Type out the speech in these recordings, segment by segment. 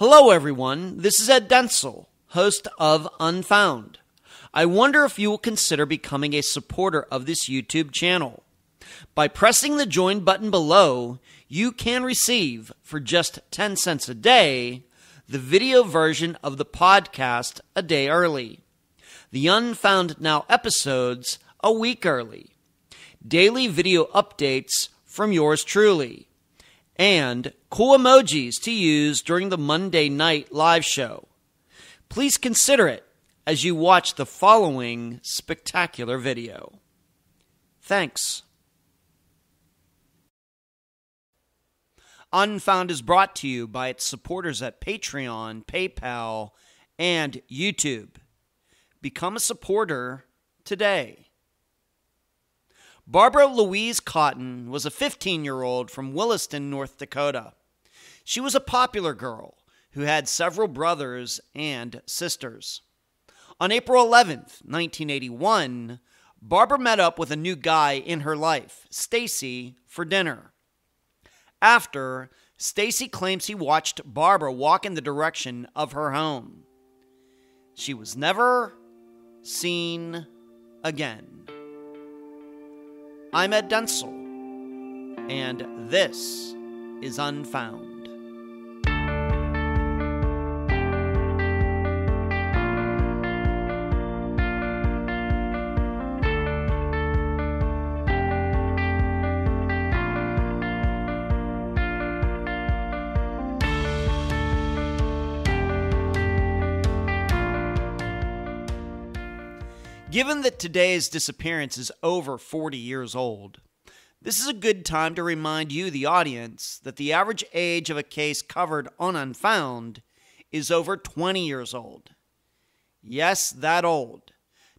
Hello, everyone. This is Ed Dentzel, host of Unfound. I wonder if you will consider becoming a supporter of this YouTube channel. By pressing the join button below, you can receive, for just 10 cents a day, the video version of the podcast a day early, the Unfound Now episodes a week early, daily video updates from yours truly, and cool emojis to use during the Monday night live show. Please consider it as you watch the following spectacular video. Thanks. Unfound is brought to you by its supporters at Patreon, PayPal, and YouTube. Become a supporter today. Barbara Louise Cotton was a 15-year-old from Williston, North Dakota. She was a popular girl who had several brothers and sisters. On April 11th, 1981, Barbara met up with a new guy in her life, Stacy, for dinner. After, Stacy claims he watched Barbara walk in the direction of her home. She was never seen again. I'm Ed Dentzel, and this is Unfound. Given that today's disappearance is over 40 years old, this is a good time to remind you, the audience, that the average age of a case covered on Unfound is over 20 years old. Yes, that old.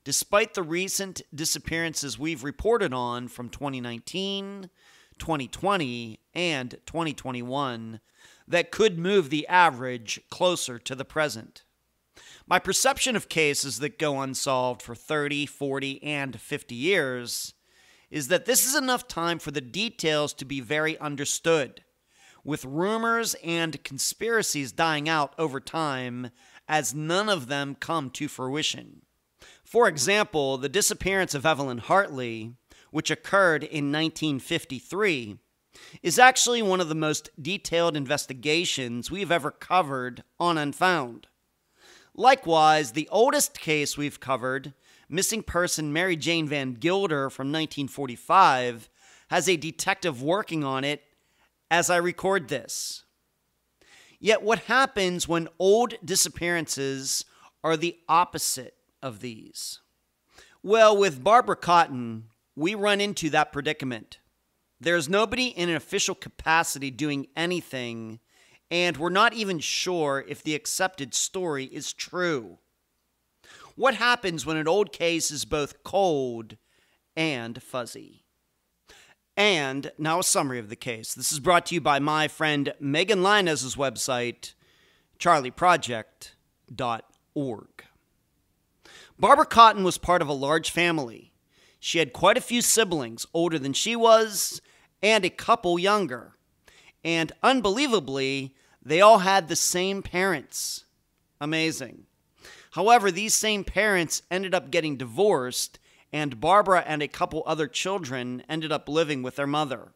Despite the recent disappearances we've reported on from 2019, 2020, and 2021 that could move the average closer to the present. My perception of cases that go unsolved for 30, 40, and 50 years is that this is enough time for the details to be very understood, with rumors and conspiracies dying out over time as none of them come to fruition. For example, the disappearance of Evelyn Hartley, which occurred in 1953, is actually one of the most detailed investigations we've ever covered on Unfound. Likewise, the oldest case we've covered, missing person Mary Jane Van Gilder from 1945, has a detective working on it as I record this. Yet what happens when old disappearances are the opposite of these? Well, with Barbara Cotton, we run into that predicament. There's nobody in an official capacity doing anything, and we're not even sure if the accepted story is true. What happens when an old case is both cold and fuzzy? And now a summary of the case. This is brought to you by my friend Megan Linez's website, charlieproject.org. Barbara Cotton was part of a large family. She had quite a few siblings, older than she was, and a couple younger. And unbelievably, they all had the same parents. Amazing. However, these same parents ended up getting divorced, and Barbara and a couple other children ended up living with their mother.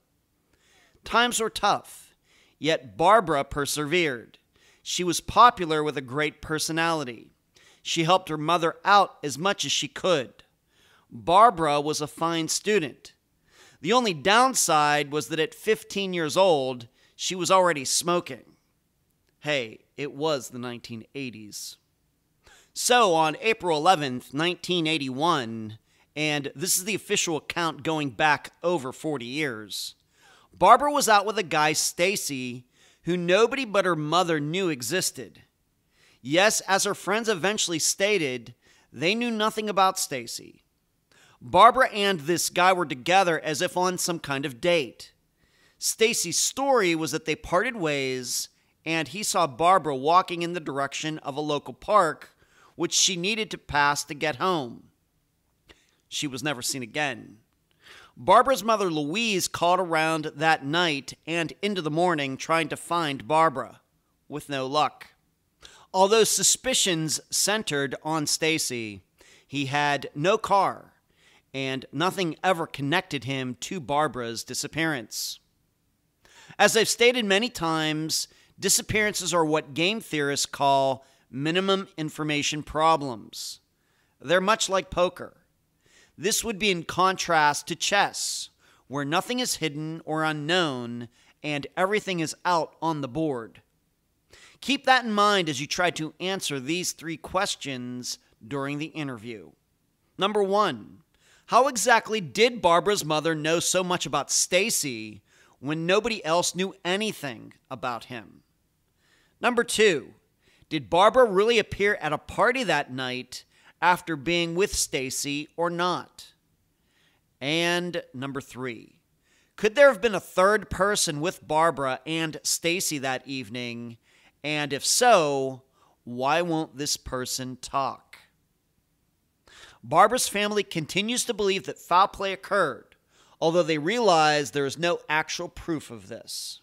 Times were tough, yet Barbara persevered. She was popular with a great personality. She helped her mother out as much as she could. Barbara was a fine student. The only downside was that at 15 years old, she was already smoking. Hey, it was the 1980s. So on April 11th, 1981, and this is the official account going back over 40 years, Barbara was out with a guy, Stacy, who nobody but her mother knew existed. Yes, as her friends eventually stated, they knew nothing about Stacy. Barbara and this guy were together as if on some kind of date. Stacy's story was that they parted ways, and he saw Barbara walking in the direction of a local park, which she needed to pass to get home. She was never seen again. Barbara's mother, Louise, called around that night and into the morning trying to find Barbara, with no luck. Although suspicions centered on Stacy, he had no car, and nothing ever connected him to Barbara's disappearance. As I've stated many times, disappearances are what game theorists call minimum information problems. They're much like poker. This would be in contrast to chess, where nothing is hidden or unknown and everything is out on the board. Keep that in mind as you try to answer these 3 questions during the interview. Number 1, how exactly did Barbara's mother know so much about Stacy when nobody else knew anything about him? Number 2, did Barbara really appear at a party that night after being with Stacy or not? And number 3, could there have been a third person with Barbara and Stacy that evening? And if so, why won't this person talk? Barbara's family continues to believe that foul play occurred, although they realize there is no actual proof of this.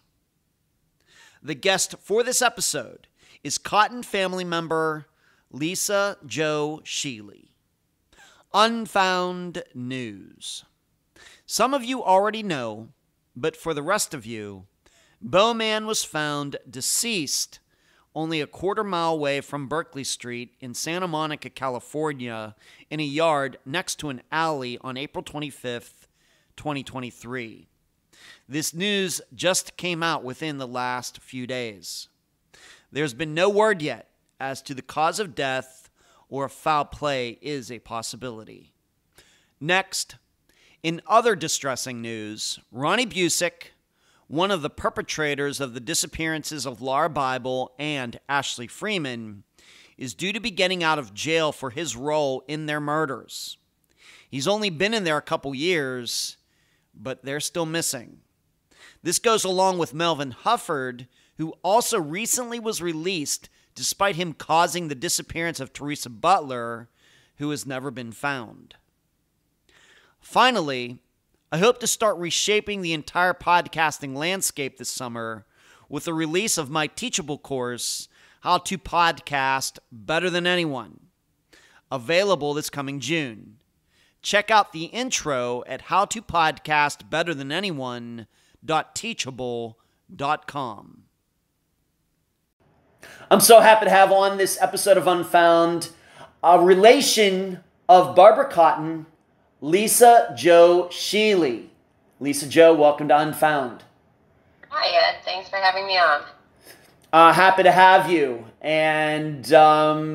The guest for this episode is Cotton family member Lisa Jo Sheely. Unfound news. Some of you already know, but for the rest of you, Bowman was found deceased only a quarter-mile away from Berkeley Street in Santa Monica, California, in a yard next to an alley on April 25th, 2023. This news just came out within the last few days. There's been no word yet as to the cause of death or if foul play is a possibility. Next, in other distressing news, Ronnie Busick, one of the perpetrators of the disappearances of Laura Bible and Ashley Freeman, is due to be getting out of jail for his role in their murders. He's only been in there a couple years, but they're still missing. This goes along with Melvin Hufford, who also recently was released despite him causing the disappearance of Teresa Butler, who has never been found. Finally, I hope to start reshaping the entire podcasting landscape this summer with the release of my teachable course, How to Podcast Better Than Anyone, available this coming June. Check out the intro at howtopodcastbetterthananyone.teachable.com. I'm so happy to have on this episode of Unfound a relation of Barbara Cotton, Lisa Jo Sheely. Lisa Jo, welcome to Unfound. Hi, Ed. Thanks for having me on. Happy to have you. And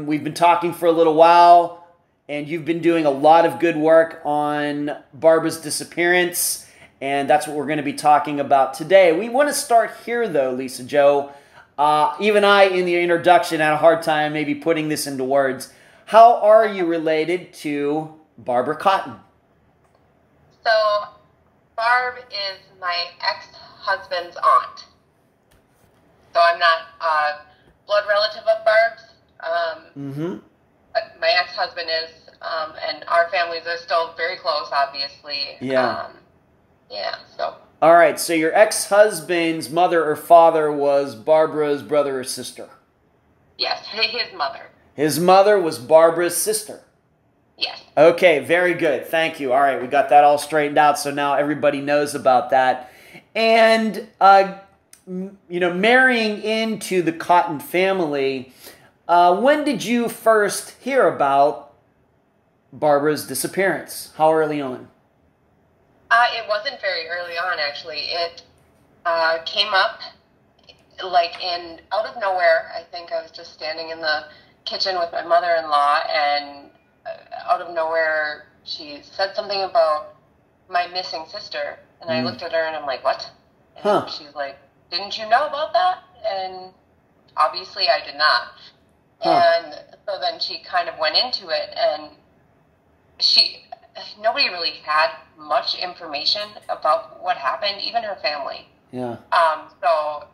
we've been talking for a little while, and you've been doing a lot of good work on Barbara's disappearance, and that's what we're going to be talking about today. We want to start here, though, Lisa Jo. Even I, in the introduction, had a hard time maybe putting this into words. How are you related to Barbara Cotton? So, Barb is my ex-husband's aunt. So I'm not a blood relative of Barb's. But my ex-husband is, and our families are still very close, obviously. Yeah. So. All right, so your ex-husband's mother or father was Barbara's brother or sister? Yes, his mother. His mother was Barbara's sister? Yes. Okay, very good. Thank you. All right, we got that all straightened out, so now everybody knows about that. And, marrying into the Cotton family, when did you first hear about Barbara's disappearance? How early on? It wasn't very early on, actually. It came up, out of nowhere. I think I was just standing in the kitchen with my mother-in-law, and out of nowhere, she said something about my missing sister. And I looked at her, and I'm like, what? And she's like, didn't you know about that? And obviously I did not. And so then she kind of went into it, and nobody really had much information about what happened, even her family. Yeah. So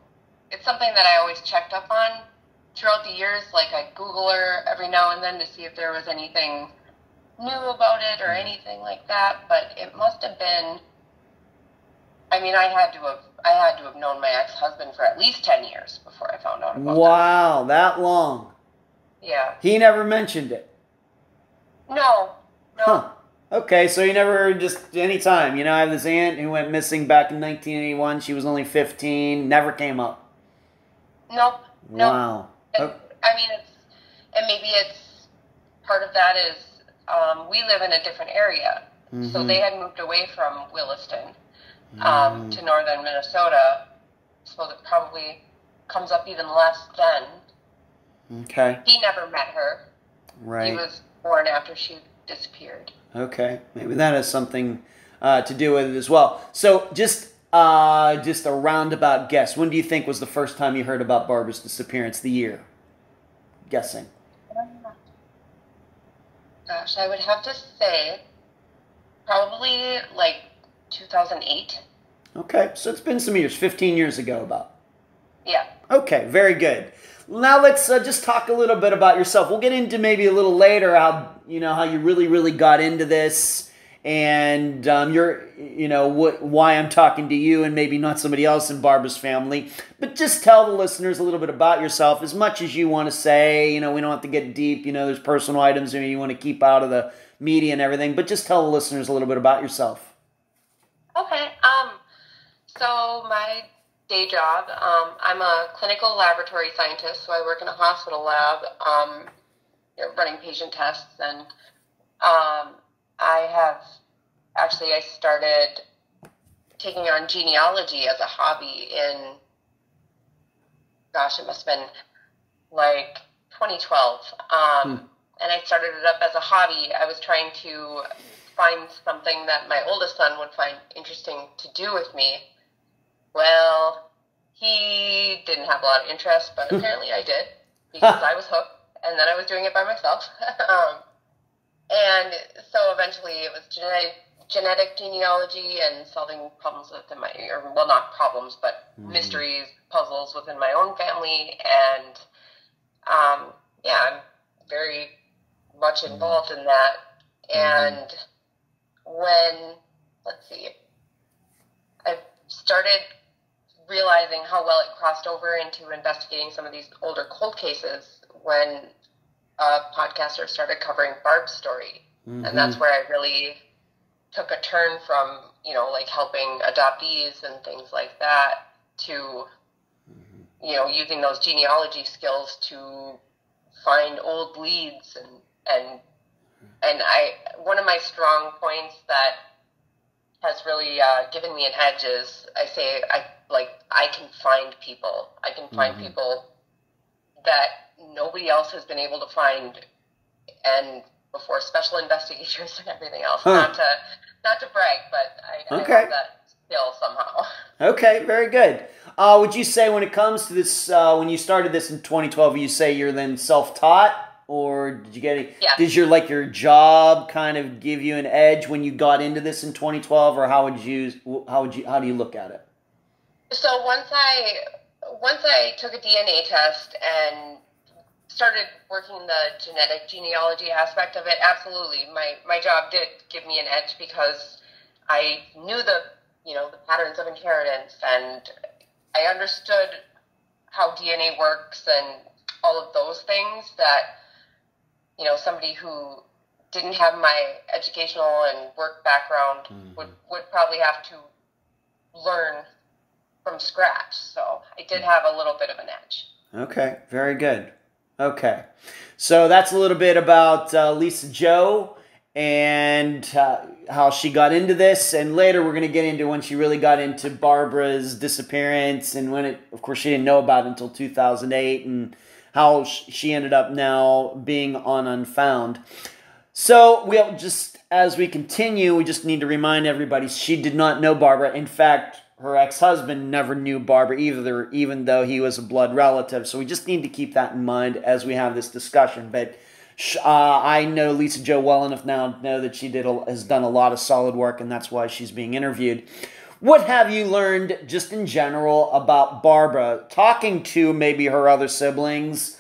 it's something that I always checked up on throughout the years. Like, I'd Google her every now and then to see if there was anything new about it or anything like that. But it must have been, I had to have known my ex-husband for at least 10 years before I found out about Wow, that long. Yeah. He never mentioned it. No. No. Huh. Okay, so you never just any time. I have this aunt who went missing back in 1981. She was only 15. Never came up. Nope. Nope. Wow. And, I mean, maybe it's part of that is we live in a different area. So they had moved away from Williston to northern Minnesota. So that probably comes up even less then. Okay. He never met her. Right. He was born after she disappeared. Okay. Maybe that has something to do with it as well. So just a roundabout guess. When do you think was the first time you heard about Barbara's disappearance? The year? Guessing. Gosh, I would have to say probably like 2008. Okay, so it's been some years, 15 years ago about. Yeah. Okay, very good. Now let's just talk a little bit about yourself. We'll get into maybe a little later how you really got into this, and why I'm talking to you and maybe not somebody else in Barbara's family. But just tell the listeners a little bit about yourself, as much as you want to say. We don't have to get deep. There's personal items you want to keep out of the media and everything. But just tell the listeners a little bit about yourself. Okay. So my day job, I'm a clinical laboratory scientist, so I work in a hospital lab, running patient tests, and I started taking on genealogy as a hobby in, gosh, it must have been like 2012, and I started it up as a hobby. I was trying to find something that my oldest son would find interesting to do with me. Well, he didn't have a lot of interest, but apparently I did, because I was hooked, and then I was doing it by myself. And so eventually it was genetic genealogy and solving problems within not problems, but mysteries, puzzles within my own family. And I'm very much involved in that. And I started realizing how well it crossed over into investigating some of these older cold cases when a podcaster started covering Barb's story. And that's where I really took a turn from, helping adoptees and things like that to, using those genealogy skills to find old leads. And one of my strong points that has really given me an edge is I can find people. I can find people that nobody else has been able to find, and before special investigators and everything else. Not to brag, but I have that skill somehow. Okay, very good. Would you say when it comes to this, when you started this in 2012, you say you're then self-taught, or did you get any? Yeah. Did your job kind of give you an edge when you got into this in 2012, or how do you look at it? So once I took a DNA test and started working the genetic genealogy aspect of it, absolutely, my job did give me an edge, because I knew the patterns of inheritance, and I understood how DNA works and all of those things that somebody who didn't have my educational and work background would probably have to learn from scratch. So I did have a little bit of an edge. Okay, very good. Okay, so that's a little bit about Lisa Jo and how she got into this, and later we're going to get into when she really got into Barbara's disappearance, and when of course she didn't know about it until 2008, and how she ended up now being on Unfound. So as we continue, we just need to remind everybody she did not know Barbara. In fact, her ex-husband never knew Barbara either, even though he was a blood relative. So we just need to keep that in mind as we have this discussion. But I know Lisa Jo well enough now to know that she has done a lot of solid work, and that's why she's being interviewed. What have you learned just in general about Barbara, talking to maybe her other siblings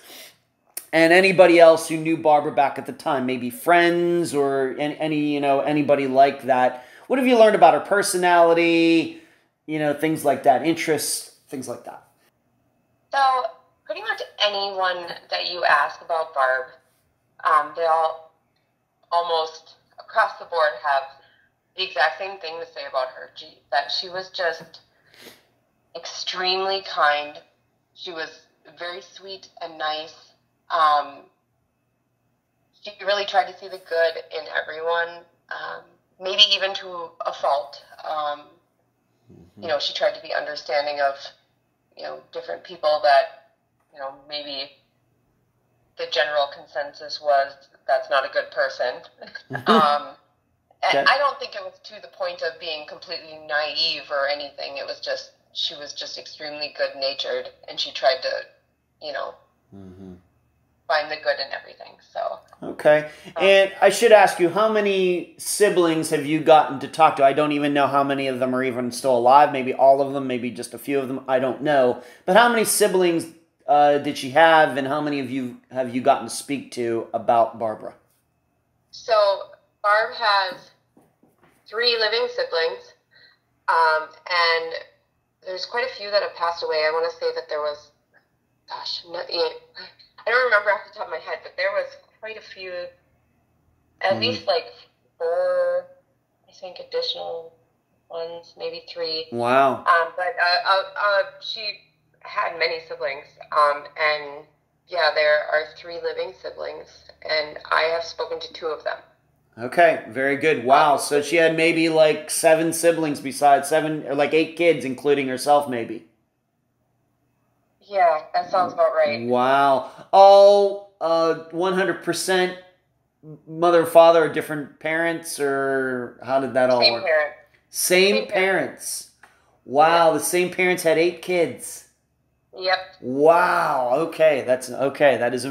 and anybody else who knew Barbara back at the time, maybe friends or anybody like that? What have you learned about her personality, things like that, interests, things like that? So pretty much anyone that you ask about Barb, they all almost across the board have the exact same thing to say about her. That she was just extremely kind. She was very sweet and nice. She really tried to see the good in everyone, maybe even to a fault. You know, she tried to be understanding of, you know, different people that, you know, maybe the general consensus was that's not a good person. And I don't think it was to the point of being completely naive or anything. It was just, she was just extremely good-natured, and she tried to, you know, find the good in everything. So. Okay. And I should ask you, how many siblings have you gotten to talk to? I don't even know how many of them are even still alive. Maybe all of them, maybe just a few of them. I don't know. But how many siblings did she have, and how many of you have you gotten to speak to about Barbara? So Barb has 3 living siblings, and there's quite a few that have passed away. I want to say that there was, gosh, I don't remember off the top of my head, but there was quite a few, at least like 4, I think, additional ones, maybe 3. Wow. But she had many siblings, and yeah, there are 3 living siblings, and I have spoken to 2 of them. Okay, very good. Wow, so she had maybe like 7 siblings besides 7, or like 8 kids, including herself, maybe. Yeah, that sounds about right. Wow. All 100% mother and father are different parents, or how did that all Same work? parent. Same parents. Wow, Yep. the same parents had 8 kids. Yep. Wow. Okay, that's okay. That's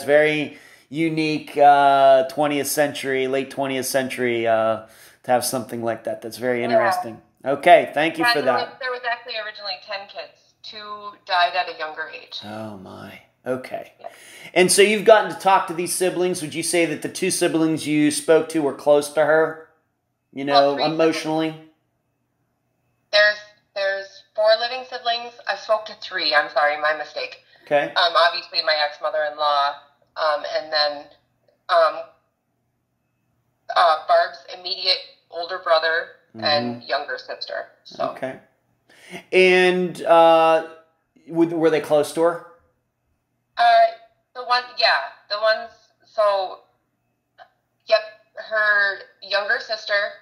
very unique 20th century, late 20th century to have something like that. That's very interesting. Okay, thank you for that. There was actually originally 10 kids. 2 died at a younger age. Oh my. Okay. Yeah. And so you've gotten to talk to these siblings. Would you say that the 2 siblings you spoke to were close to her? You know, emotionally? There's 4 living siblings. I spoke to 3. I'm sorry, my mistake. Okay. Obviously my ex-mother-in-law, and then Barb's immediate older brother and younger sister. So. Okay. And were they close to her? The ones, so, yep, her younger sister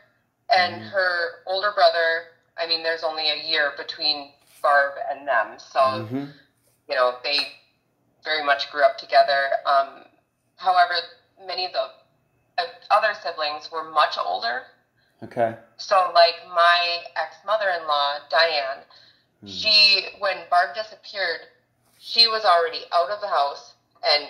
and her older brother, I mean, there's only a year between Barb and them, so, you know, they very much grew up together. However, many of the other siblings were much older. Okay. So, like, my ex-mother-in-law, Diane, when Barb disappeared, she was already out of the house and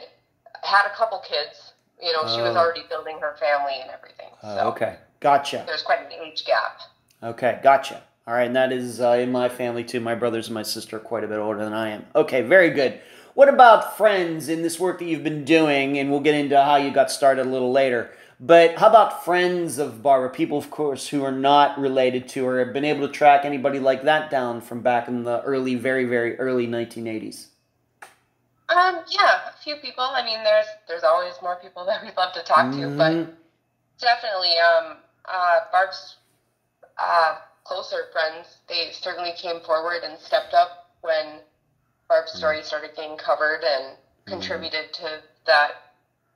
had a couple kids. You know, she was already building her family and everything. So okay. Gotcha. there's quite an age gap. Okay, gotcha. All right, and that is in my family too. My brothers and my sister are quite a bit older than I am. Okay, very good. What about friends in this work that you've been doing? And we'll get into how you got started a little later. But how about friends of Barbara? People, of course, who are not related to her. Have been able to track anybody like that down from back in the early, very, very early 1980s? Yeah, a few people. I mean, there's always more people that we'd love to talk to, but definitely, Barb's closer friends, they certainly came forward and stepped up when Barb's story started getting covered and contributed to that,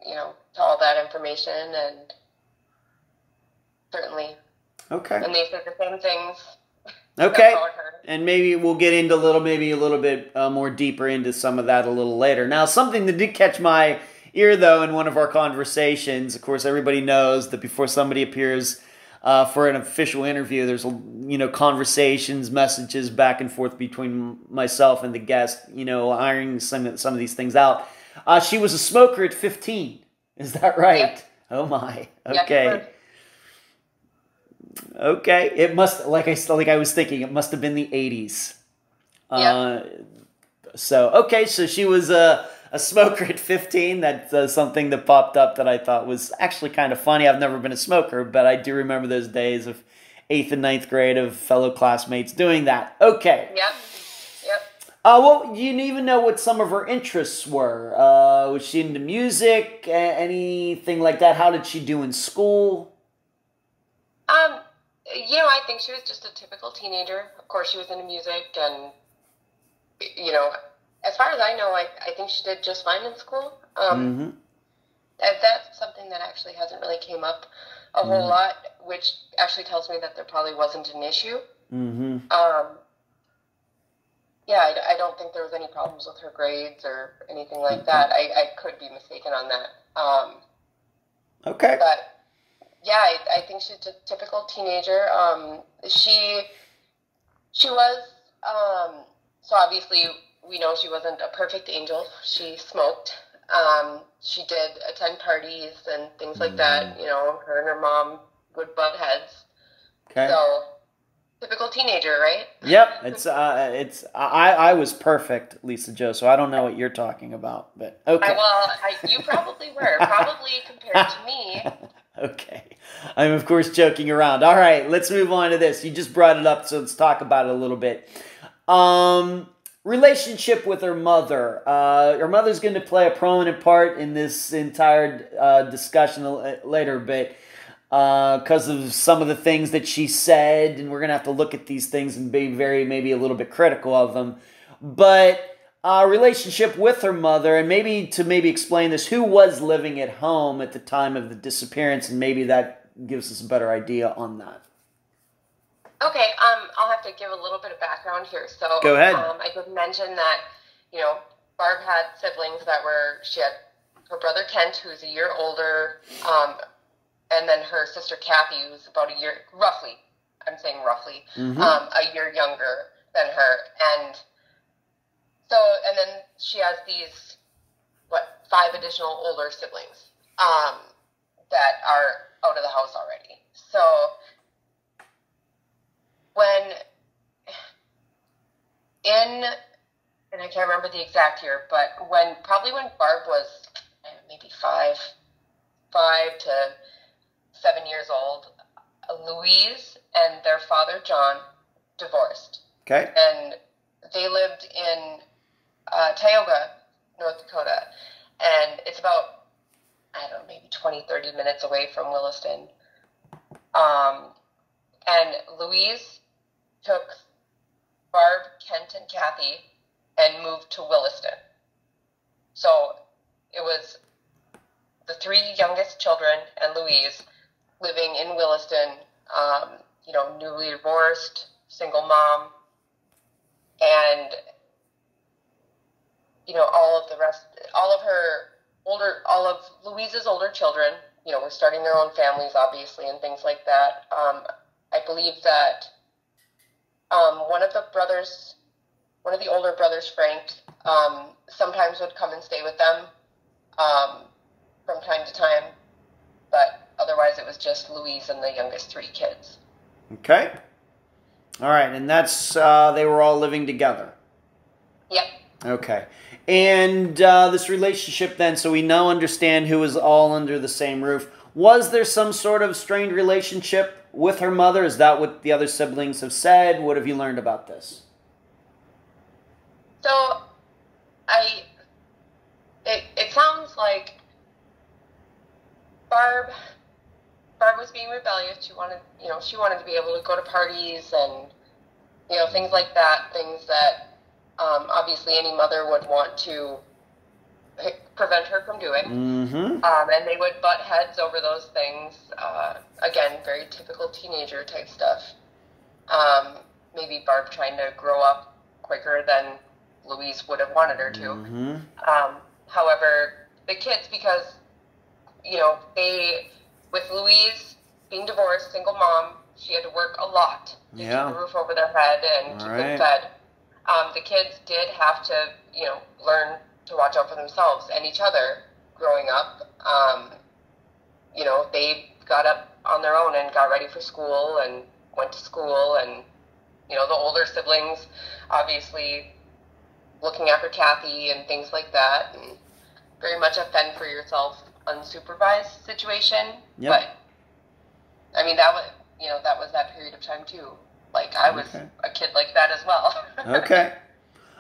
you know, to all that information, and certainly. Okay. And they said the same things. Okay. And maybe we'll get into a little bit more deeper into some of that a little later. Now, something that did catch my ear, though, in one of our conversations, of course, everybody knows that before somebody appears for an official interview, there's, you know, conversations, messages back and forth between myself and the guest, you know, ironing some of these things out. She was a smoker at 15. Is that right? Yep. Oh, my. Okay. Yep. Okay, it must, like I was thinking, it must have been the 80s. So she was a smoker at 15. That's something that popped up that I thought was actually kind of funny. I've never been a smoker, but I do remember those days of 8th and 9th grade of fellow classmates doing that. Okay. Yep. Well, you didn't even know what some of her interests were. Was she into music? Anything like that? How did she do in school? Um, I think she was just a typical teenager. Of course, she was into music, and you know, as far as I know, I think she did just fine in school. Mm-hmm. That's something that actually hasn't really came up a whole lot, which actually tells me that there probably wasn't an issue. Mm-hmm. Yeah, I don't think there was any problems with her grades or anything like that. I could be mistaken on that. Okay. But yeah, I think she's a typical teenager. She was, so obviously we know she wasn't a perfect angel. She smoked. She did attend parties and things like that. Her and her mom would butt heads. Okay. So, typical teenager, right? Yep. I was perfect, Lisa Jo, so I don't know what you're talking about, but okay. You probably were. Probably compared to me. Okay. I'm, of course, joking around. All right, let's move on to this. You just brought it up, so let's talk about it a little bit. Relationship with her mother. Her mother's going to play a prominent part in this entire discussion later, but because of some of the things that she said, and we're going to have to look at these things and be maybe a little bit critical of them. But relationship with her mother, and maybe explain this, who was living at home at the time of the disappearance, and maybe that gives us a better idea on that. Okay, I'll have to give a little bit of background here. So go ahead. I did mention that, Barb had siblings she had her brother Kent, who's a year older, and then her sister Kathy, who's about a year, roughly, I'm saying roughly, a year younger than her. And so, and then she has these, 5 additional older siblings that are out of the house already. So and I can't remember the exact year, but probably when Barb was maybe 5 to 7 years old, Louise and their father John divorced. Okay. And they lived in Tioga, North Dakota, and it's about, maybe 20-30 minutes away from Williston. And Louise took Barb, Kent, and Kathy and moved to Williston. So it was the 3 youngest children and Louise living in Williston, newly divorced, single mom, and, all of Louise's older children, were starting their own families, obviously, and things like that. I believe that one of the older brothers, Frank, sometimes would come and stay with them from time to time, but otherwise it was just Louise and the youngest 3 kids. Okay. All right, and that's, they were all living together. Yep. Okay. And this relationship then, so we now understand who was all under the same roof. Was there some sort of strained relationship with her mother? Is that what the other siblings have said? What have you learned about this? So, it sounds like Barb was being rebellious. She wanted to be able to go to parties and, things like that, things that obviously any mother would want to prevent her from doing. Mm-hmm. And they would butt heads over those things. Again, very typical teenager type stuff. Maybe Barb trying to grow up quicker than Louise would have wanted her to. Mm-hmm. However, the kids, because, with Louise being divorced, single mom, she had to work a lot to keep the roof over their head and keep them fed. The kids did have to, learn to watch out for themselves and each other growing up. They got up on their own and got ready for school and went to school, and, the older siblings obviously looking after Kathy and things like that, and very much a fend for yourself unsupervised situation. Yep. But that was that period of time too. Like, I was a kid like that as well. Okay.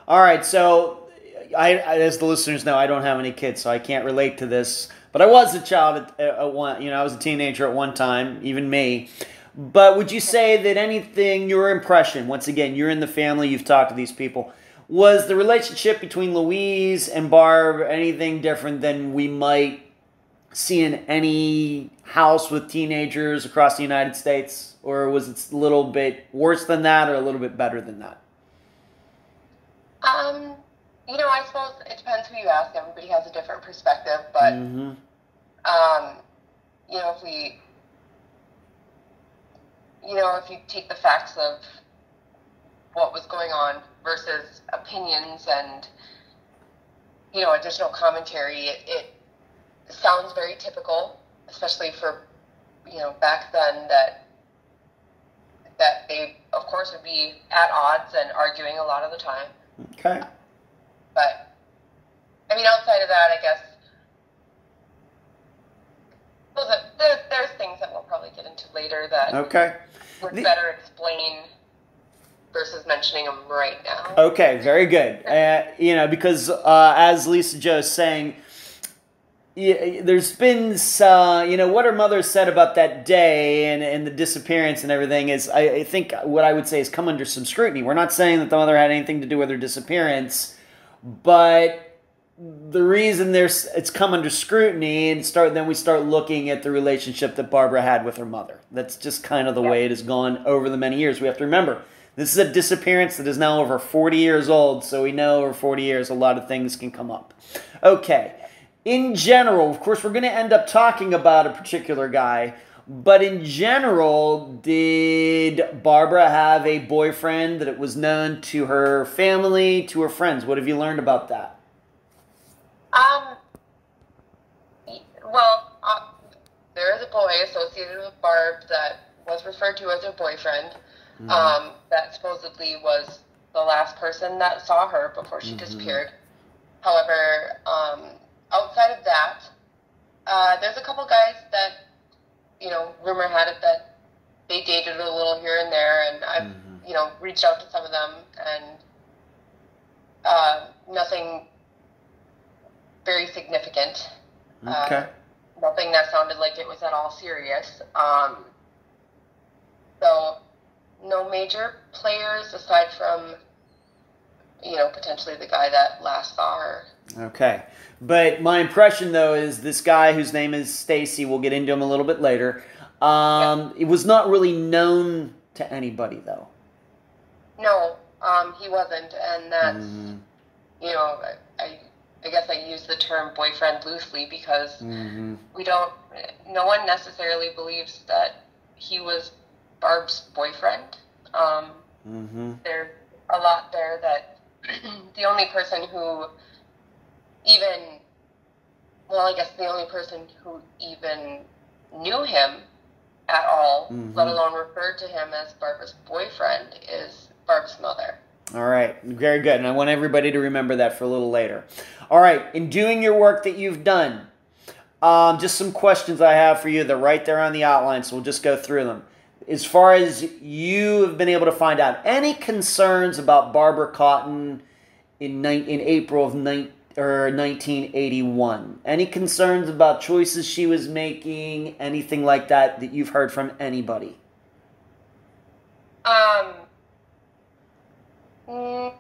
All right, so as the listeners know, I don't have any kids, so I can't relate to this. But I was a child at one, I was a teenager at one time, even me. But would you say that anything, your impression, once again, you're in the family, you've talked to these people, was the relationship between Louise and Barb anything different than we might see in any house with teenagers across the United States? Or was it a little bit worse than that or a little bit better than that? I suppose it depends who you ask. Everybody has a different perspective, but if we, if you take the facts of what was going on versus opinions and, additional commentary, it sounds very typical, especially for, back then that they, of course, would be at odds and arguing a lot of the time. Okay. But, outside of that, I guess, there's things that we'll probably get into later that would better explain versus mentioning them right now. Okay, very good. Because as Lisa Jo is saying, there's been, what her mother said about that day and the disappearance and everything is, I think what I would say is come under some scrutiny. We're not saying that the mother had anything to do with her disappearance, but the reason it's come under scrutiny and then we start looking at the relationship that Barbara had with her mother. That's just kind of the way it has gone over the many years. We have to remember, this is a disappearance that is now over 40 years old, so we know over 40 years a lot of things can come up. Okay. In general, of course, we're going to end up talking about a particular guy, but in general, did Barbara have a boyfriend that it was known to her family, to her friends? What have you learned about that? There is a boy associated with Barb that was referred to as her boyfriend, that supposedly was the last person that saw her before she disappeared. However, outside of that, there's a couple guys that, rumor had it that they dated a little here and there, and I've, reached out to some of them, and nothing very significant. Okay. Nothing that sounded like it was at all serious. So, no major players aside from, potentially the guy that last saw her. Okay. But my impression, though, is this guy whose name is Stacy, we'll get into him a little bit later, it was not really known to anybody, though. No, he wasn't, and that's, I guess I use the term boyfriend loosely because no one necessarily believes that he was Barb's boyfriend. There's a lot there that the only person who the only person who even knew him at all, let alone referred to him as Barbara's boyfriend, is Barb's mother. All right, very good. And I want everybody to remember that for a little later. All right, in doing your work that you've done, just some questions I have for you. They're right there on the outline, so we'll just go through them. As far as you have been able to find out, any concerns about Barbara Cotton in April of 1981? Any concerns about choices she was making? Anything like that you've heard from anybody? No.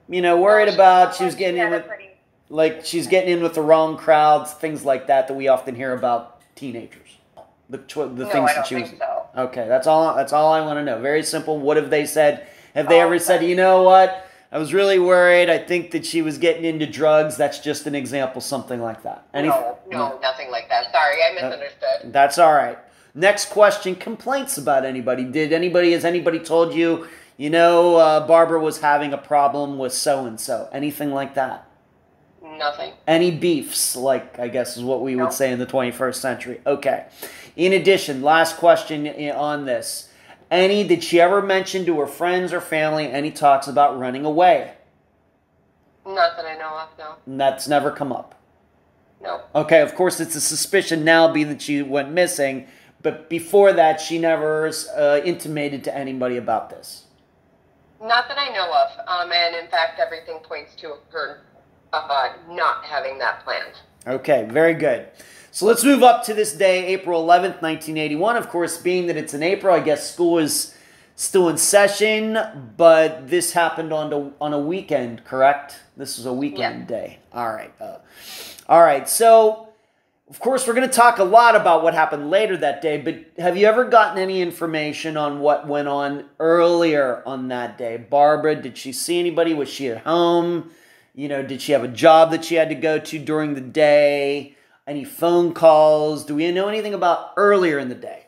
Worried about she was getting in with, she's getting in with the wrong crowds, things like that we often hear about teenagers. The things that she was. So. Okay, that's all I want to know. Very simple. What have they said? Have they ever said, you know what? I was really worried. I think that she was getting into drugs. That's just an example, something like that. No, nothing like that. Sorry, I misunderstood. That's all right. Next question, complaints about anybody. Has anybody told you, Barbara was having a problem with so-and-so? Anything like that? Nothing. Any beefs, I guess is what we would say in the 21st century. Okay. In addition, last question on this. Did she ever mention to her friends or family any talks about running away? Not that I know of, no. And that's never come up? No. Okay, of course it's a suspicion now being that she went missing, but before that she never intimated to anybody about this? Not that I know of. And in fact, everything points to her not having that planned. Okay, very good. So let's move up to this day, April 11th, 1981. Of course, being that it's in April, I guess school is still in session, but this happened on a weekend, correct? This was a weekend day. All right. All right. So, of course, we're going to talk a lot about what happened later that day, but have you ever gotten any information on what went on earlier on that day? Barbara, did she see anybody? Was she at home? You know, did she have a job that she had to go to during the day? Any phone calls? Do we know anything about earlier in the day?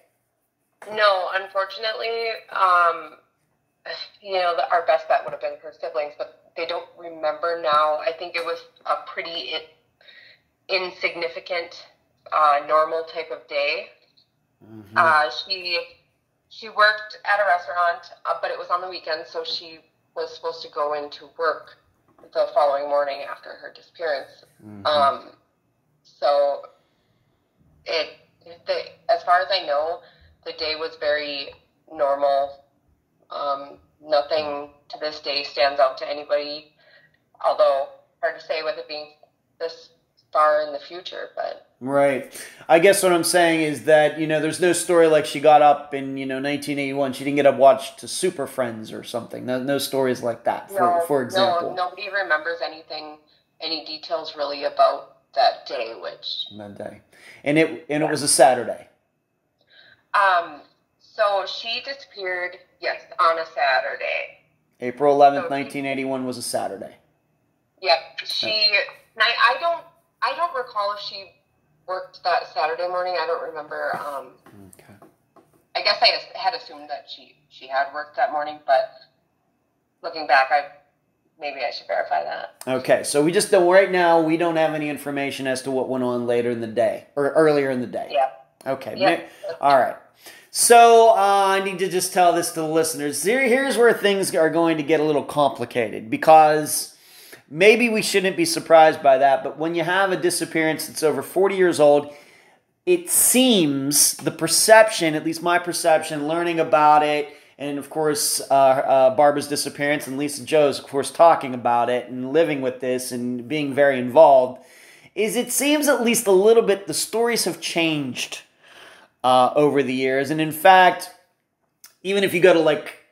No, unfortunately, our best bet would have been her siblings, but they don't remember now. I think it was a pretty insignificant, normal type of day. She worked at a restaurant, but it was on the weekend, so she was supposed to go into work the following morning after her disappearance. So as far as I know, the day was very normal. Nothing to this day stands out to anybody, although hard to say with it being this far in the future, but... Right. I guess what I'm saying is that, there's no story like she got up in, 1981. She didn't get up watch to Super Friends or something. No stories like that, for example. No, nobody remembers any details really about that day, That day. And it was a Saturday. So she disappeared, yes, on a Saturday. April 11th, 1981 was a Saturday. Yep. I don't recall if she worked that Saturday morning. I don't remember. Okay. I guess I had assumed that she had worked that morning, but looking back, maybe I should verify that. Okay, so we just don't, right now, we don't have any information as to what went on later in the day, or earlier in the day. Yeah. Okay, yep. All right. So I need to just tell this to the listeners. Here's where things are going to get a little complicated, because maybe we shouldn't be surprised by that, but when you have a disappearance that's over 40 years old, it seems, the perception, at least my perception, learning about it, and of course Barbara's disappearance, and Lisa Jo's, of course, talking about it and living with this and being very involved, is it seems at least a little bit the stories have changed over the years. And in fact, even if you go to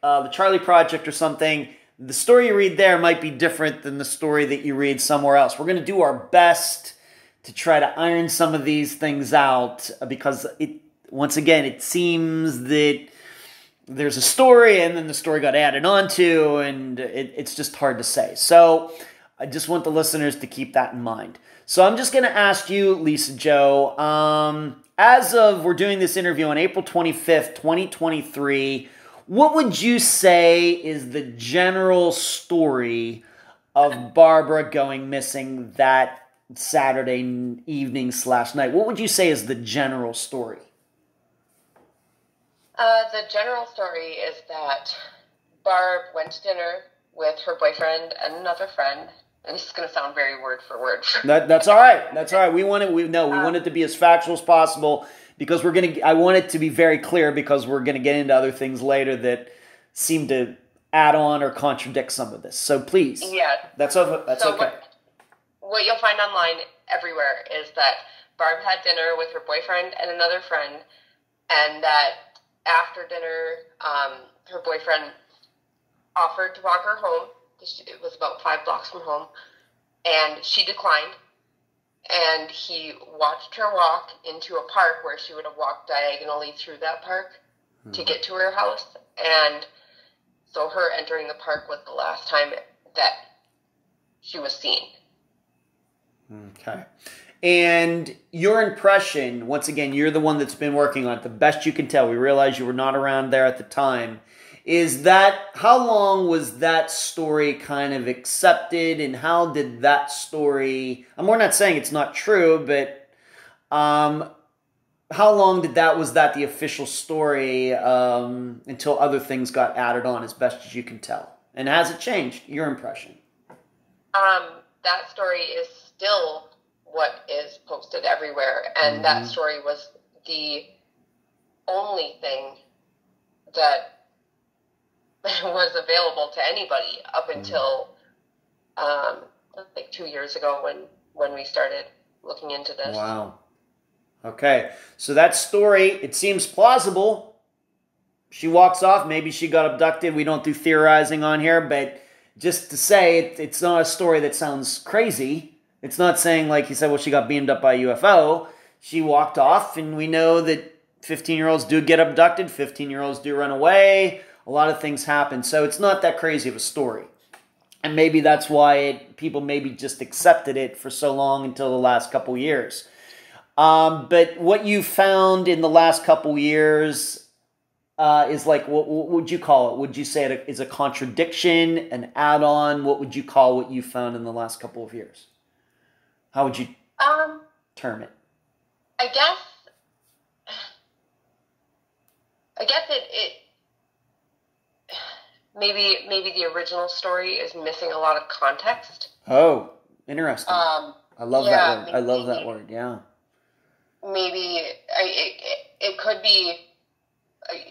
the Charlie Project or something, the story you read there might be different than the story that you read somewhere else. We're going to do our best to try to iron some of these things out, because once again, it seems that there's a story and then the story got added onto, and it's just hard to say. So I just want the listeners to keep that in mind. So I'm just going to ask you, Lisa Jo, as of we're doing this interview on April 25th, 2023, what would you say is the general story of Barbara going missing that Saturday evening / night? What would you say is the general story? The general story is that Barb went to dinner with her boyfriend and another friend. And this is going to sound very word for word. That's all right. That's all right. We want it to be as factual as possible, because I want it to be very clear, because we're going to get into other things later that seem to add on or contradict some of this. So please. Yeah. That's okay. What you'll find online everywhere is that Barb had dinner with her boyfriend and another friend, and that after dinner, her boyfriend offered to walk her home. It was about 5 blocks from home, and she declined, and he watched her walk into a park where she would have walked diagonally through that park to get to her house, and so her entering the park was the last time that she was seen. Okay. And your impression, once again, you're the one that's been working on it, the best you can tell, we realize you were not around there at the time, is that, how long was that story kind of accepted, and how did that story, we're not saying it's not true, but how long was that the official story until other things got added on, as best as you can tell? And has it changed, your impression? That story is still what is posted everywhere, and that story was the only thing that was available to anybody up until like 2 years ago when we started looking into this. Wow. Okay. So that story, it seems plausible. She walks off. Maybe she got abducted. We don't do theorizing on here, but just to say, it's not a story that sounds crazy. It's not saying, like you said, well, she got beamed up by a UFO. She walked off, and we know that 15-year-olds do get abducted. 15-year-olds do run away. A lot of things happen. So it's not that crazy of a story. And maybe that's why people maybe just accepted it for so long until the last couple years. But what you found in the last couple years is like, what would you call it? Would you say it is a contradiction, an add-on? What would you call what you found in the last couple of years? How would you term it? I guess it maybe the original story is missing a lot of context. Oh, interesting. I love that word. Maybe, I love that word. Yeah. Maybe it could be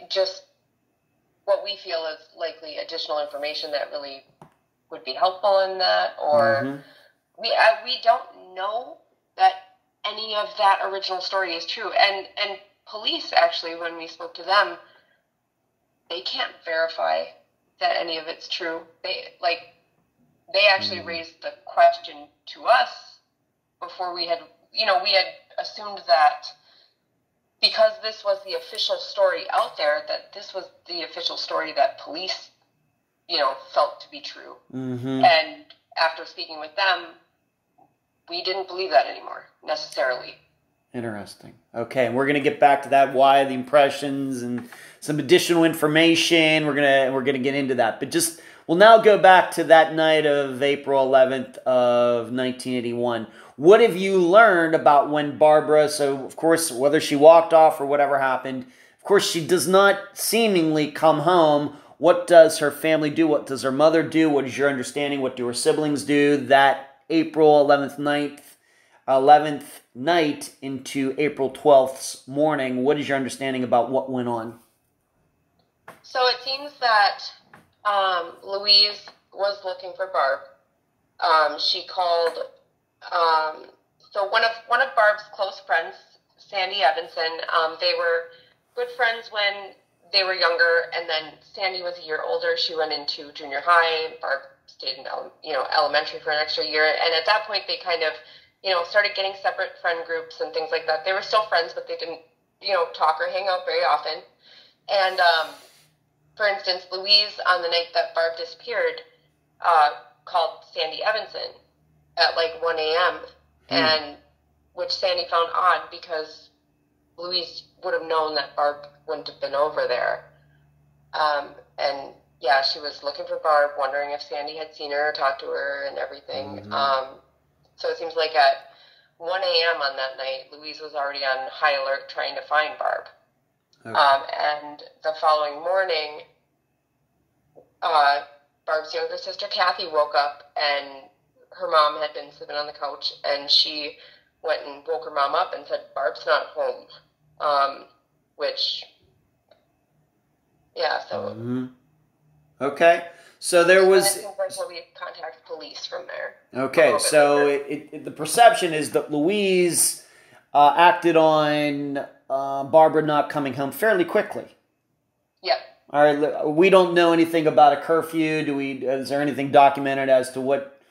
just what we feel is likely additional information that really would be helpful in that, or we don't know that any of that original story is true. And police, actually, when we spoke to them, they can't verify that any of it's true. They actually raised the question to us before we had assumed that because this was the official story out there, that this was the official story that police, felt to be true. And after speaking with them, we didn't believe that anymore, necessarily. Interesting. Okay, and we're gonna get back to that, why, the impressions, and some additional information. We're gonna get into that, but we'll now go back to that night of April 11th of 1981. What have you learned about when Barbara? So, of course, whether she walked off or whatever happened, of course, she does not seemingly come home. What does her family do? What does her mother do? What is your understanding? What do her siblings do that April 11th night into April 12th's morning? What is your understanding about what went on? So it seems that Louise was looking for Barb. She called. So one of Barb's close friends, Sandy Evanson. They were good friends when they were younger, and then Sandy was a year older. She went into junior high. Barb stayed in elementary for an extra year, and at that point they kind of started getting separate friend groups and things like that. They were still friends, but they didn't talk or hang out very often. And for instance, Louise, on the night that Barb disappeared, called Sandy Evanson at like 1 a.m. and which Sandy found odd because Louise would have known that Barb wouldn't have been over there. And yeah, she was looking for Barb, wondering if Sandy had seen her or talked to her and everything. So it seems like at 1 a.m. on that night, Louise was already on high alert trying to find Barb. Okay. And the following morning, Barb's younger sister, Kathy, woke up, and her mom had been sleeping on the couch, and she went and woke her mom up and said, "Barb's not home." Which, yeah, so... Okay. So there was... Like we contact police from there. Okay, so the perception is that Louise acted on Barbara not coming home fairly quickly. Yep. All right, we don't know anything about a curfew. Is there anything documented as to what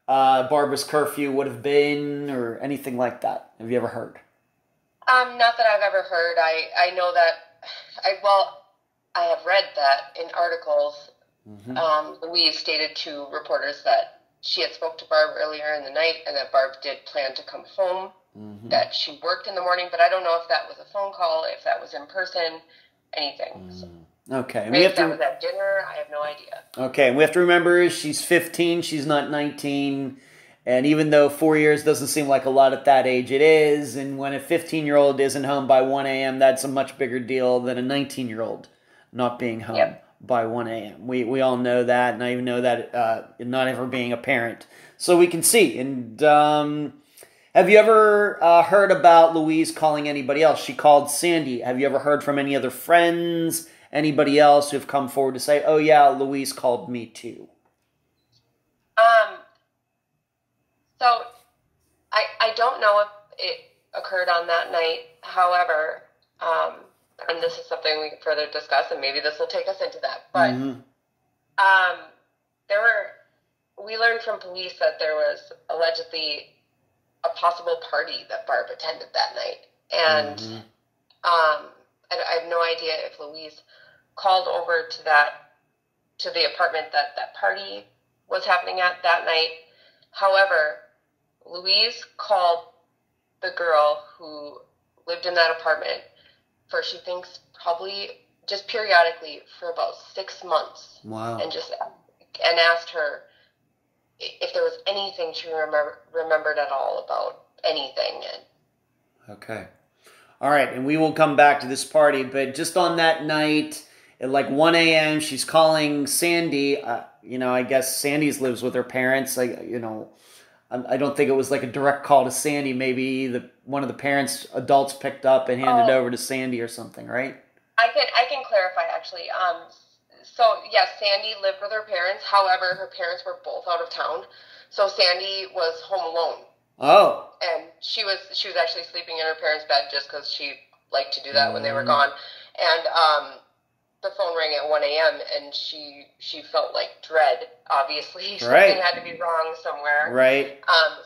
Barbara's curfew would have been or anything like that? Have you ever heard? Not that I've ever heard. I know that, I have read that in articles. Louise stated to reporters that she had spoke to Barb earlier in the night and that Barb did plan to come home, that she worked in the morning, but I don't know if that was a phone call, if that was in person, anything. So. Okay. And maybe if that was at dinner, I have no idea. Okay, and we have to remember she's 15, she's not 19, and even though 4 years doesn't seem like a lot at that age, it is, and when a 15-year-old isn't home by 1 a.m., that's a much bigger deal than a 19-year-old not being home by 1 a.m. We all know that, and I even know that not ever being a parent. So we can see. And have you ever heard about Louise calling anybody else? She called Sandy. Have you ever heard from any other friends? anybody else who've come forward to say, oh yeah, Louise called me too? So I don't know if it occurred on that night. However, and this is something we can further discuss, and maybe this will take us into that. But we learned from police that there was allegedly a possible party that Barb attended that night, and I have no idea if Louise called over to the apartment that party was happening at that night. However, Louise called the girl who lived in that apartment for, she thinks, probably just periodically for about 6 months. Wow. And asked her if there was anything she remembered at all about anything. Okay. All right, and we will come back to this party, but just on that night at like 1 a.m., she's calling Sandy. I guess Sandy's lives with her parents. I don't think it was like a direct call to Sandy. Maybe one of the parents, adults, picked up and handed over to Sandy or something, right? I can clarify, actually. So yes, Sandy lived with her parents. However, her parents were both out of town, so Sandy was home alone. Oh. And she was actually sleeping in her parents' bed just because she liked to do that when they were gone. And the phone rang at 1 a.m. and she felt like dread. Obviously, something had to be wrong somewhere. Right.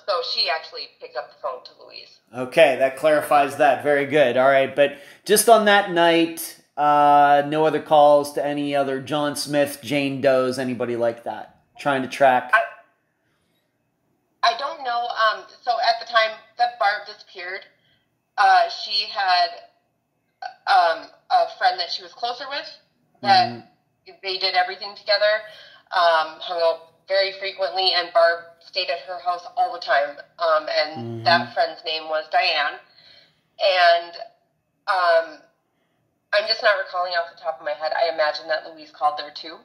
So she actually picked up the phone to Louise. Okay, that clarifies that. Very good. All right, but just on that night, no other calls to any other John Smith, Jane Does, anybody like that? Trying to track. I don't know. So at the time that Barb disappeared, she had a friend that she was closer with, that they did everything together, hung out very frequently, and Barb stayed at her house all the time. And that friend's name was Diane. And I'm just not recalling off the top of my head. I imagine that Louise called there too.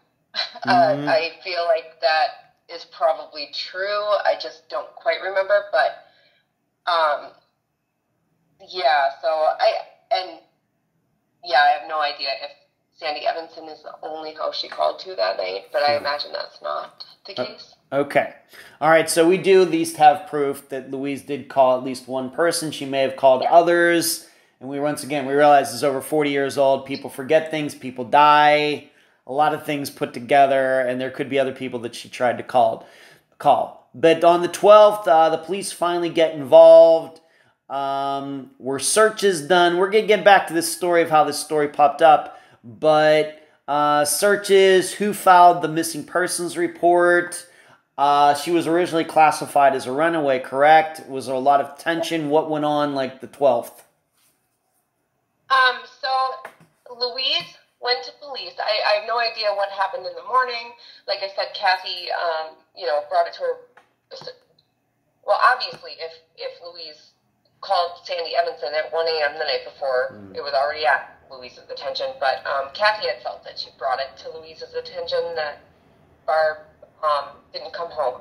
I feel like that is probably true. I just don't quite remember, but I have no idea if Sandy Evanson is the only house she called to that night, but I imagine that's not the case. Okay. All right, so we do at least have proof that Louise did call at least one person. She may have called others, and we realize this is over 40 years old. People forget things, people die, a lot of things put together, and there could be other people that she tried to call. But on the 12th, the police finally get involved. Were searches done. We're going to get back to this story of how this story popped up. But searches, who filed the missing persons report. She was originally classified as a runaway, correct? Was there a lot of tension? What went on like the 12th? So Louise went to police. I have no idea what happened in the morning. Like I said, Kathy, brought it to her. Well, obviously, if Louise called Sandy Evanson at 1 a.m. the night before, it was already at Louise's attention. But Kathy had felt that she brought it to Louise's attention that Barb didn't come home.